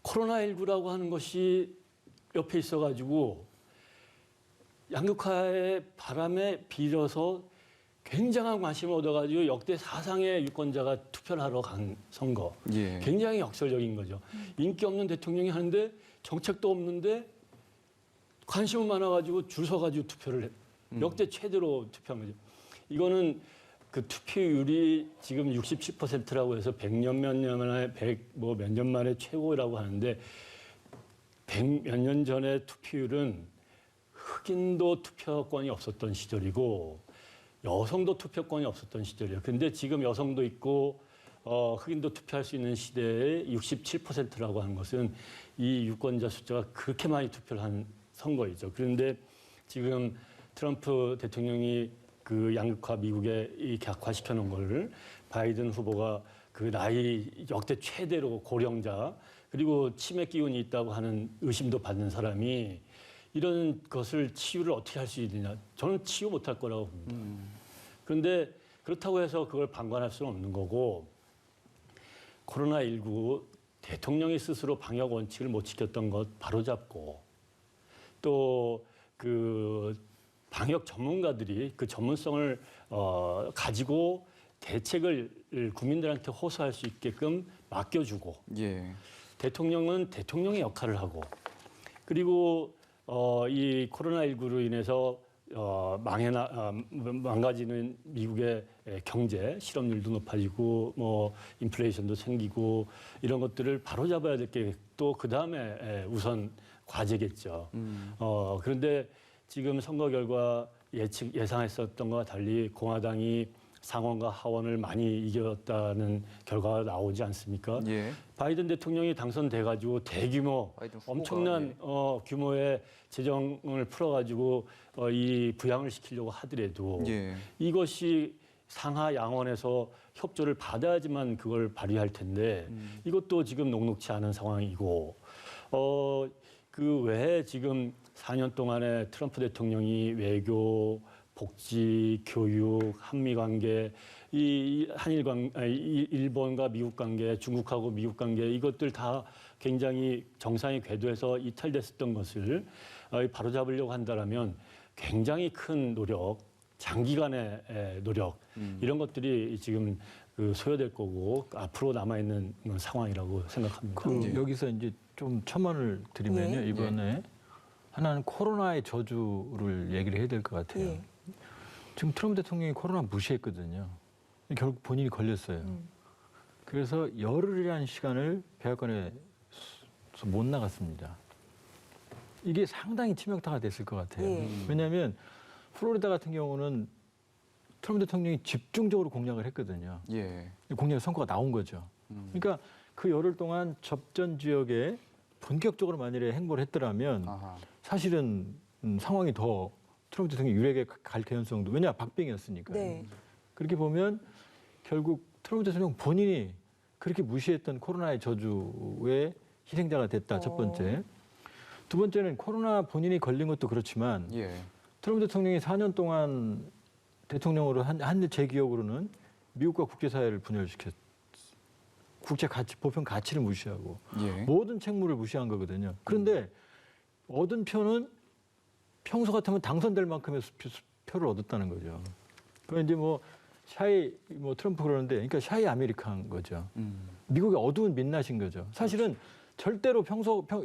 코로나19라고 하는 것이 옆에 있어가지고 양극화의 바람에 빌어서 굉장한 관심을 얻어가지고 역대 사상의 유권자가 투표를 하러 간 선거. 예. 굉장히 역설적인 거죠. 인기 없는 대통령이 하는데 정책도 없는데 관심은 많아가지고 줄 서가지고 투표를 해. 역대 최대로 투표한 거죠. 이거는 그 투표율이 지금 67%라고 해서 100년 몇 년 만에 100뭐 몇 년 만에 최고라고 하는데 100 몇 년 전에 투표율은 흑인도 투표권이 없었던 시절이고 여성도 투표권이 없었던 시절이에요. 근데 지금 여성도 있고 흑인도 투표할 수 있는 시대에 67%라고 하는 것은 이 유권자 숫자가 그렇게 많이 투표를 한 선거이죠. 그런데 지금 트럼프 대통령이 그 양극화 미국에 이 격화시켜 놓은 거를 바이든 후보가 그 나이 역대 최대로 고령자 그리고 치매 기운이 있다고 하는 의심도 받는 사람이 이런 것을 치유를 어떻게 할 수 있느냐. 저는 치유 못할 거라고 봅니다. 그런데 그렇다고 해서 그걸 방관할 수는 없는 거고 코로나19 대통령이 스스로 방역 원칙을 못 지켰던 것 바로잡고 또 그 방역 전문가들이 그 전문성을 가지고 대책을 국민들한테 호소할 수 있게끔 맡겨주고 예. 대통령은 대통령의 역할을 하고 그리고 이 코로나19로 인해서 망가지는 미국의 경제 실업률도 높아지고 뭐 인플레이션도 생기고 이런 것들을 바로잡아야 될 게 또 그 다음에 우선 과제겠죠. 그런데 지금 선거 결과 예상했었던 것과 달리 공화당이 상원과 하원을 많이 이겼다는 결과가 나오지 않습니까? 예. 바이든 대통령이 당선돼가지고 대규모 바이든 후보가, 엄청난 예. 규모의 재정을 풀어가지고 이 부양을 시키려고 하더라도 예. 이것이 상하 양원에서 협조를 받아야지만 그걸 발휘할 텐데 이것도 지금 녹록치 않은 상황이고 그 외에 지금 4년 동안에 트럼프 대통령이 외교, 복지, 교육, 한미 관계, 이 한일 관계, 일본과 미국 관계, 중국하고 미국 관계 이것들 다 굉장히 정상의 궤도에서 이탈됐었던 것을 바로잡으려고 한다라면 굉장히 큰 노력, 장기간의 노력 이런 것들이 지금 그 소요될 거고 앞으로 남아 있는 상황이라고 생각합니다. 여기서 이제 좀 첨언을 드리면요. 예. 이번에 하나는 코로나의 저주를 얘기를 해야 될 것 같아요. 예. 지금 트럼프 대통령이 코로나 무시했거든요. 결국 본인이 걸렸어요. 그래서 열흘이라는 시간을 백악관에서 못 나갔습니다. 이게 상당히 치명타가 됐을 것 같아요. 예. 왜냐하면 플로리다 같은 경우는 트럼프 대통령이 집중적으로 공략을 했거든요. 예. 공략 성과가 나온 거죠. 그러니까 그 열흘 동안 접전 지역에 본격적으로 만일에 행보를 했더라면 아하. 사실은 상황이 더 트럼프 대통령이 유력에 갈 가능성도 왜냐 박빙이었으니까요. 네. 그렇게 보면 결국 트럼프 대통령 본인이 그렇게 무시했던 코로나의 저주의 희생자가 됐다. 첫 번째. 두 번째는 코로나 본인이 걸린 것도 그렇지만 예. 트럼프 대통령이 4년 동안 대통령으로 한 제 기억으로는 미국과 국제사회를 분열시켰. 국제 가치, 보편 가치를 무시하고 예. 모든 책무를 무시한 거거든요. 그런데 얻은 표는 평소 같으면 당선될 만큼의 표를 얻었다는 거죠. 그건 이제 뭐 샤이 뭐 트럼프 그러는데, 그러니까 샤이 아메리카인 거죠. 미국의 어두운 민낯인 거죠. 사실은 절대로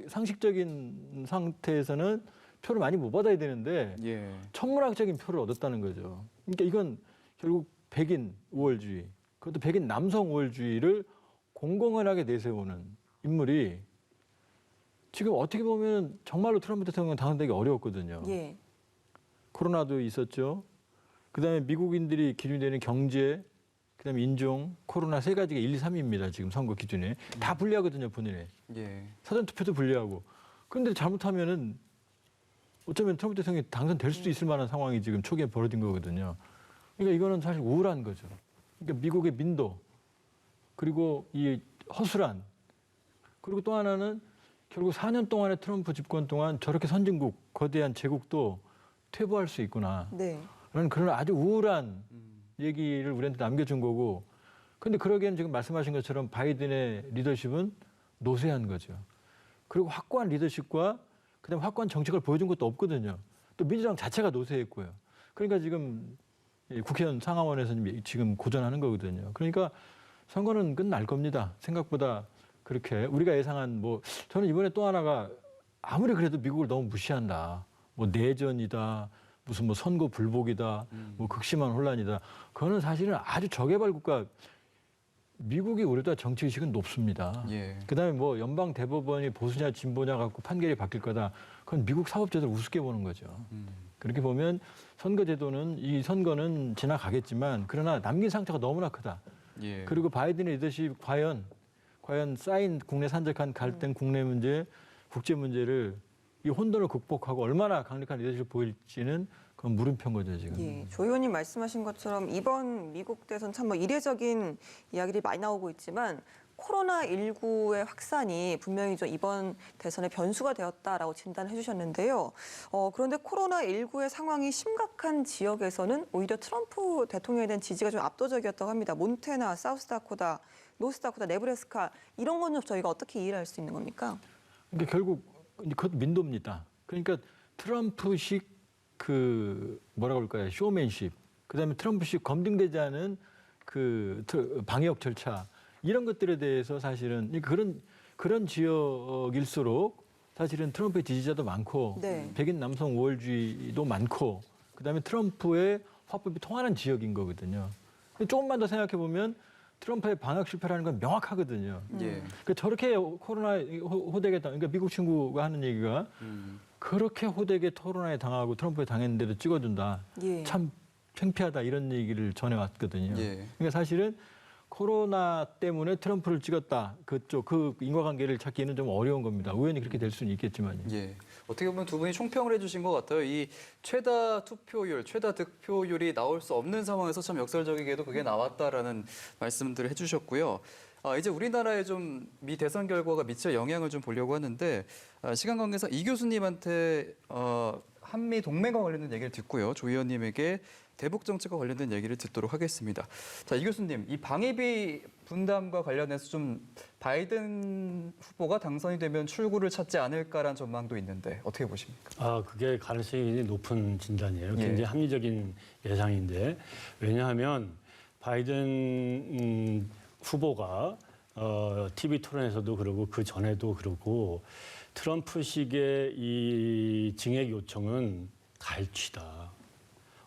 상식적인 상태에서는 표를 많이 못 받아야 되는데 예. 천문학적인 표를 얻었다는 거죠. 그러니까 이건 결국 백인 우월주의, 그것도 백인 남성 우월주의를 공공연하게 내세우는 인물이 지금 어떻게 보면 정말로 트럼프 대통령 당선되기 어려웠거든요. 예. 코로나도 있었죠. 그다음에 미국인들이 기준이 되는 경제, 그다음에 인종, 코로나 세 가지가 1, 2, 3위입니다. 지금 선거 기준에. 다 불리하거든요, 본인에. 예. 사전투표도 불리하고. 그런데 잘못하면은 어쩌면 트럼프 대통령이 당선될 수도 있을 만한 상황이 지금 초기에 벌어진 거거든요. 그러니까 이거는 사실 우울한 거죠. 그러니까 미국의 민도, 그리고 이 허술한, 그리고 또 하나는 결국 4년 동안의 트럼프 집권 동안 저렇게 선진국, 거대한 제국도 퇴보할 수 있구나. 네. 라는 그런 아주 우울한 얘기를 우리한테 남겨준 거고, 근데 그러기에는 지금 말씀하신 것처럼 바이든의 리더십은 노쇠한 거죠. 그리고 확고한 리더십과 그다음에 확고한 정책을 보여준 것도 없거든요. 또 민주당 자체가 노쇠했고요. 그러니까 지금 국회의원 상하원에서 지금 고전하는 거거든요. 그러니까 선거는 끝날 겁니다. 생각보다 그렇게 우리가 예상한 뭐 저는 이번에 또 하나가 아무리 그래도 미국을 너무 무시한다. 뭐 내전이다. 무슨 뭐 선거 불복이다. 뭐 극심한 혼란이다. 그거는 사실은 아주 저개발 국가 미국이 우리보다 정치의식은 높습니다. 예. 그다음에 뭐 연방 대법원이 보수냐 진보냐 갖고 판결이 바뀔 거다. 그건 미국 사법제도를 우습게 보는 거죠. 그렇게 보면 선거제도는 이 선거는 지나가겠지만 그러나 남긴 상처가 너무나 크다. 예. 그리고 바이든의 리더십 과연 쌓인 국내 산적한 갈등, 국내 문제, 국제 문제를 이 혼돈을 극복하고 얼마나 강력한 리더십을 보일지는 그건 물음표인 거죠 지금. 예, 조 의원님 말씀하신 것처럼 이번 미국 대선 참 뭐 이례적인 이야기들이 많이 나오고 있지만 코로나19의 확산이 분명히 좀 이번 대선의 변수가 되었다라고 진단해 주셨는데요. 그런데 코로나19의 상황이 심각한 지역에서는 오히려 트럼프 대통령에 대한 지지가 좀 압도적이었다고 합니다. 몬태나, 사우스다코타, 노스다코타, 네브래스카 이런 건 저희가 어떻게 이해할 수 있는 겁니까? 그러니까 결국 그것도 민도입니다. 그러니까 트럼프식 그 뭐라고 할까요? 쇼맨십. 그다음에 트럼프식 검증되지 않은 그 방역 절차 이런 것들에 대해서 사실은 그런 지역일수록 사실은 트럼프의 지지자도 많고 네. 백인 남성 우월주의도 많고 그다음에 트럼프의 화법이 통하는 지역인 거거든요. 조금만 더 생각해 보면 트럼프의 방역 실패라는 건 명확하거든요. 예. 그러니까 저렇게 코로나 호되게 그러니까 미국 친구가 하는 얘기가 그렇게 호되게 코로나에 당하고 트럼프에 당했는데도 찍어준다. 예. 참 창피하다 이런 얘기를 전해왔거든요. 예. 그러니까 사실은 코로나 때문에 트럼프를 찍었다. 그 인과관계를 찾기는 좀 어려운 겁니다. 우연히 그렇게 될 수는 있겠지만요. 예. 어떻게 보면 두 분이 총평을 해주신 것 같아요. 이 최다 투표율, 최다 득표율이 나올 수 없는 상황에서 참 역설적이게도 그게 나왔다라는 말씀들을 해주셨고요. 이제 우리나라에 좀 미 대선 결과가 미칠 영향을 좀 보려고 하는데 시간 관계상 이 교수님한테 한미 동맹과 관련된 얘기를 듣고요. 조 의원님에게 대북 정책과 관련된 얘기를 듣도록 하겠습니다. 자, 이 교수님, 이 방위비 분담과 관련해서 좀 바이든 후보가 당선이 되면 출구를 찾지 않을까라는 전망도 있는데 어떻게 보십니까? 그게 가능성이 높은 진단이에요. 예. 굉장히 합리적인 예상인데 왜냐하면 바이든 후보가 TV 토론에서도 그러고 그 전에도 그러고 트럼프식의 이 증액 요청은 갈취다.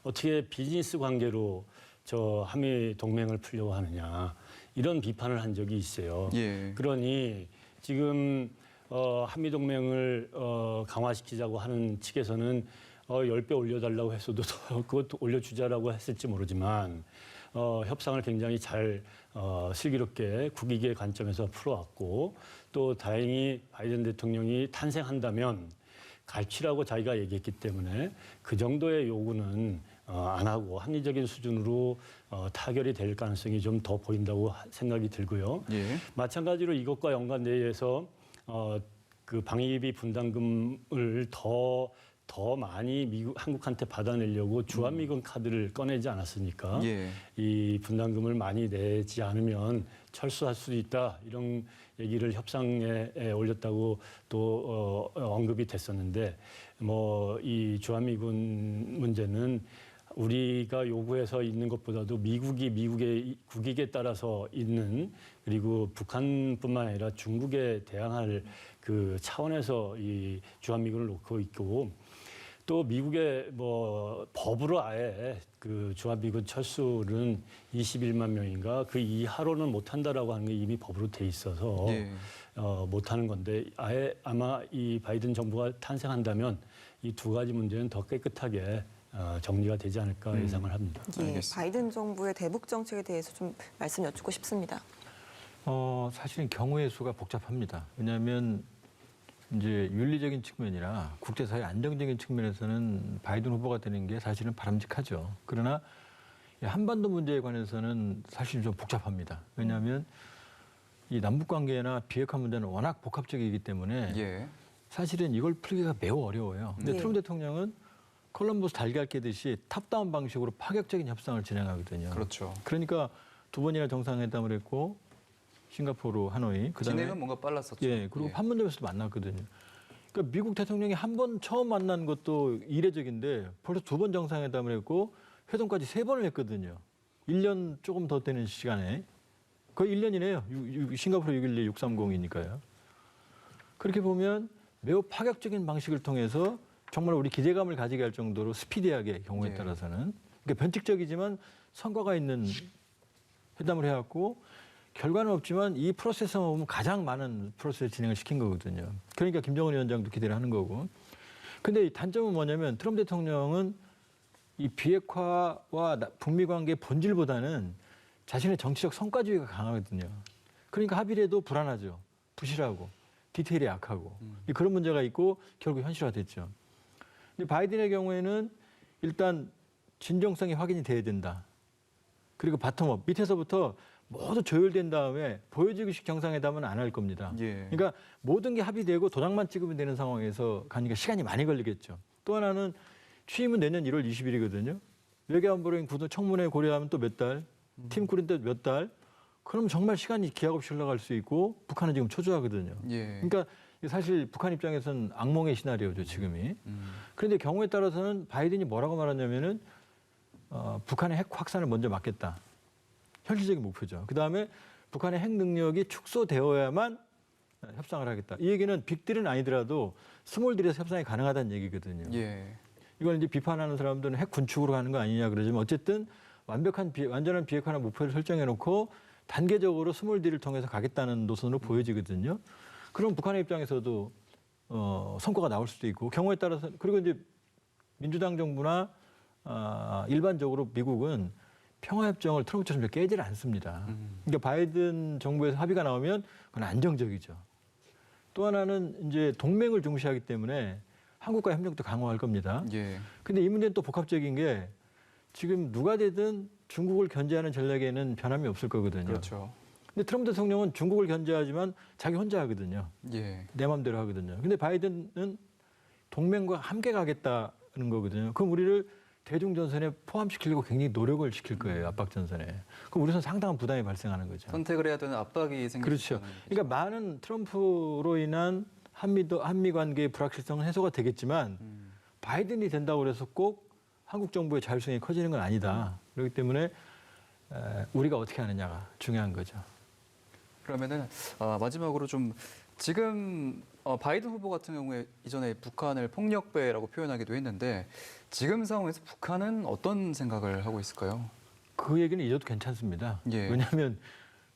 어떻게 비즈니스 관계로 저 한미 동맹을 풀려고 하느냐 이런 비판을 한 적이 있어요. 예. 그러니 지금 한미 동맹을 강화시키자고 하는 측에서는 10배 올려달라고 했어도 그것도 올려주자라고 했을지 모르지만 협상을 굉장히 잘 슬기롭게 국익의 관점에서 풀어왔고 또 다행히 바이든 대통령이 탄생한다면 갈취라고 자기가 얘기했기 때문에 그 정도의 요구는 안 하고 합리적인 수준으로 타결이 될 가능성이 좀 더 보인다고 생각이 들고요. 예. 마찬가지로 이것과 연관돼서 그 방위비 분담금을 더 많이 한국한테 받아내려고 주한미군 카드를 꺼내지 않았습니까? 예. 이 분담금을 많이 내지 않으면 철수할 수도 있다 이런 얘기를 협상에 올렸다고 또 언급이 됐었는데 뭐 이 주한미군 문제는 우리가 요구해서 있는 것보다도 미국이 미국의 국익에 따라서 있는 그리고 북한뿐만 아니라 중국에 대항할 그 차원에서 이 주한미군을 놓고 있고 또 미국의 뭐 법으로 아예 그 주한미군 철수는 21만 명인가 그 이하로는 못한다라고 하는 게 이미 법으로 돼 있어서 예. 못하는 건데 아예 아마 이 바이든 정부가 탄생한다면 이 두 가지 문제는 더 깨끗하게 정리가 되지 않을까 예상을 합니다. 예, 알겠습니다. 바이든 정부의 대북 정책에 대해서 좀 말씀 여쭙고 싶습니다. 사실은 경우의 수가 복잡합니다. 왜냐하면 이제 윤리적인 측면이나 국제사회 안정적인 측면에서는 바이든 후보가 되는 게 사실은 바람직하죠. 그러나 한반도 문제에 관해서는 사실 좀 복잡합니다. 왜냐하면 이 남북 관계나 비핵화 문제는 워낙 복합적이기 때문에 예. 사실은 이걸 풀기가 매우 어려워요. 근데 예. 트럼프 대통령은 콜럼버스 달걀 깨듯이 탑다운 방식으로 파격적인 협상을 진행하거든요. 그렇죠. 그러니까 두 번이나 정상회담을 했고 싱가포르, 하노이, 그다음에 진행은 뭔가 빨랐었죠. 예, 그리고 예. 판문점에서도 만났거든요. 그러니까 미국 대통령이 한 번 처음 만난 것도 이례적인데 벌써 두 번 정상회담을 했고 회동까지 세 번을 했거든요. 1년 조금 더 되는 시간에 거의 1년이네요. 싱가포르 612, 630이니까요. 그렇게 보면 매우 파격적인 방식을 통해서 정말 우리 기대감을 가지게 할 정도로 스피디하게 경우에 예. 따라서는 그러니까 변칙적이지만 성과가 있는 회담을 해왔고 결과는 없지만 이 프로세스만 보면 가장 많은 프로세스 진행을 시킨 거거든요. 그러니까 김정은 위원장도 기대를 하는 거고. 근데 이 단점은 뭐냐면 트럼프 대통령은 이 비핵화와 북미 관계의 본질보다는 자신의 정치적 성과주의가 강하거든요. 그러니까 합의를 해도 불안하죠. 부실하고 디테일이 약하고 그런 문제가 있고 결국 현실화됐죠. 근데 바이든의 경우에는 일단 진정성이 확인이 돼야 된다. 그리고 바텀업 밑에서부터 모두 조율된 다음에 보여주기식 정상회담은 안 할 겁니다. 예. 그러니까 모든 게 합의되고 도장만 찍으면 되는 상황에서 가니까 시간이 많이 걸리겠죠. 또 하나는 취임은 내년 1월 20일이거든요. 외교안보령 구도 청문회 고려하면 또 몇 달, 팀 꾸린 때 몇 달. 그럼 정말 시간이 기약 없이 흘러갈 수 있고 북한은 지금 초조하거든요. 예. 그러니까 사실 북한 입장에서는 악몽의 시나리오죠, 지금이. 그런데 경우에 따라서는 바이든이 뭐라고 말하냐면은 북한의 핵 확산을 먼저 막겠다. 현실적인 목표죠. 그다음에 북한의 핵 능력이 축소되어야만 협상을 하겠다. 이 얘기는 빅딜은 아니더라도 스몰딜에서 협상이 가능하다는 얘기거든요. 예. 이걸 이제 비판하는 사람들은 핵 군축으로 가는 거 아니냐 그러지만 어쨌든 완전한 비핵화나 목표를 설정해놓고 단계적으로 스몰딜을 통해서 가겠다는 노선으로 보여지거든요. 그럼 북한의 입장에서도 성과가 나올 수도 있고 경우에 따라서 그리고 이제 민주당 정부나 일반적으로 미국은 평화협정을 트럼프처럼 깨지를 않습니다. 그러니까 바이든 정부에서 합의가 나오면 그건 안정적이죠. 또 하나는 이제 동맹을 중시하기 때문에 한국과 협력도 강화할 겁니다. 예. 근데 이 문제는 또 복합적인 게 지금 누가 되든 중국을 견제하는 전략에는 변함이 없을 거거든요. 그렇죠. 근데 트럼프 대통령은 중국을 견제하지만 자기 혼자 하거든요. 예. 내 마음대로 하거든요. 근데 바이든은 동맹과 함께 가겠다는 거거든요. 그럼 우리를 대중전선에 포함시키려고 굉장히 노력을 시킬 거예요. 압박전선에. 그럼 우리는 상당한 부담이 발생하는 거죠. 선택을 해야 되는 압박이 생기죠. 그렇죠. 그러니까 많은 트럼프로 인한 한미 관계의 불확실성은 해소가 되겠지만 바이든이 된다고 해서 꼭 한국 정부의 자율성이 커지는 건 아니다. 그렇기 때문에 우리가 어떻게 하느냐가 중요한 거죠. 그러면은 마지막으로 좀 지금 바이든 후보 같은 경우에 이전에 북한을 폭력배라고 표현하기도 했는데 지금 상황에서 북한은 어떤 생각을 하고 있을까요? 그 얘기는 잊어도 괜찮습니다. 예. 왜냐하면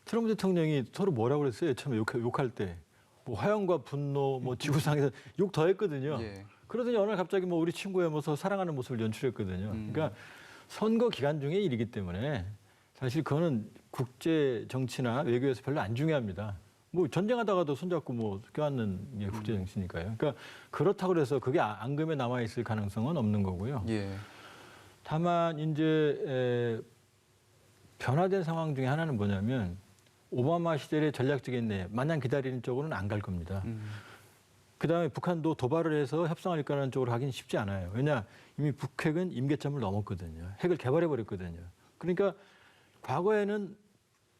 트럼프 대통령이 서로 뭐라고 그랬어요? 처음에 욕할 때. 뭐 화염과 분노, 뭐 지구상에서 욕 더 했거든요. 예. 그러더니 어느 날 갑자기 뭐 우리 친구의 모습 사랑하는 모습을 연출했거든요. 그러니까 선거 기간 중의 일이기 때문에 사실 그거는 국제 정치나 외교에서 별로 안 중요합니다. 뭐 전쟁하다가도 손잡고 뭐 껴안는 게 국제 정치니까요. 그러니까 그렇다고 해서 그게 앙금에 남아 있을 가능성은 없는 거고요. 예. 다만 이제 변화된 상황 중에 하나는 뭐냐면 오바마 시절의 전략적인 내 마냥 기다리는 쪽으로는 안 갈 겁니다. 그다음에 북한도 도발을 해서 협상을 이끌어가는 쪽으로 가긴 쉽지 않아요. 왜냐 이미 북핵은 임계점을 넘었거든요. 핵을 개발해 버렸거든요. 그러니까 과거에는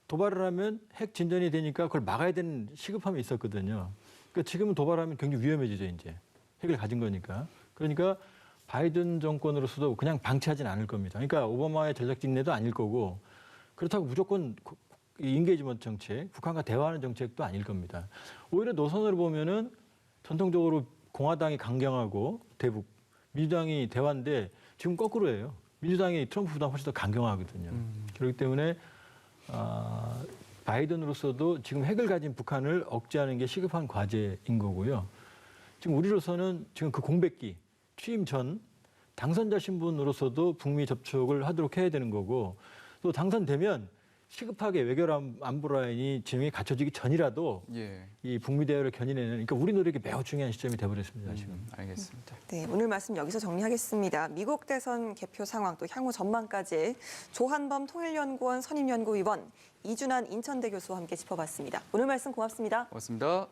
도발을 하면 핵 진전이 되니까 그걸 막아야 되는 시급함이 있었거든요. 그러니까 지금은 도발하면 굉장히 위험해지죠, 이제. 핵을 가진 거니까. 그러니까 바이든 정권으로서도 그냥 방치하진 않을 겁니다. 그러니까 오바마의 전략적 인내도 아닐 거고 그렇다고 무조건 인게이지먼트 정책, 북한과 대화하는 정책도 아닐 겁니다. 오히려 노선으로 보면은 전통적으로 공화당이 강경하고 대북, 민주당이 대화인데 지금 거꾸로예요. 민주당이 트럼프보다 훨씬 더 강경하거든요. 그렇기 때문에 바이든으로서도 지금 핵을 가진 북한을 억제하는 게 시급한 과제인 거고요. 지금 우리로서는 지금 그 공백기, 취임 전 당선자 신분으로서도 북미 접촉을 하도록 해야 되는 거고 또 당선되면 시급하게 외교 안보 라인이 진행이 갖춰지기 전이라도 예. 이 북미 대화를 견인해내는 그러니까 우리 노력이 매우 중요한 시점이 돼버렸습니다. 지금. 알겠습니다. 네, 오늘 말씀 여기서 정리하겠습니다. 미국 대선 개표 상황 또 향후 전망까지 조한범 통일연구원 선임연구위원, 이준환 인천대 교수와 함께 짚어봤습니다. 오늘 말씀 고맙습니다. 고맙습니다.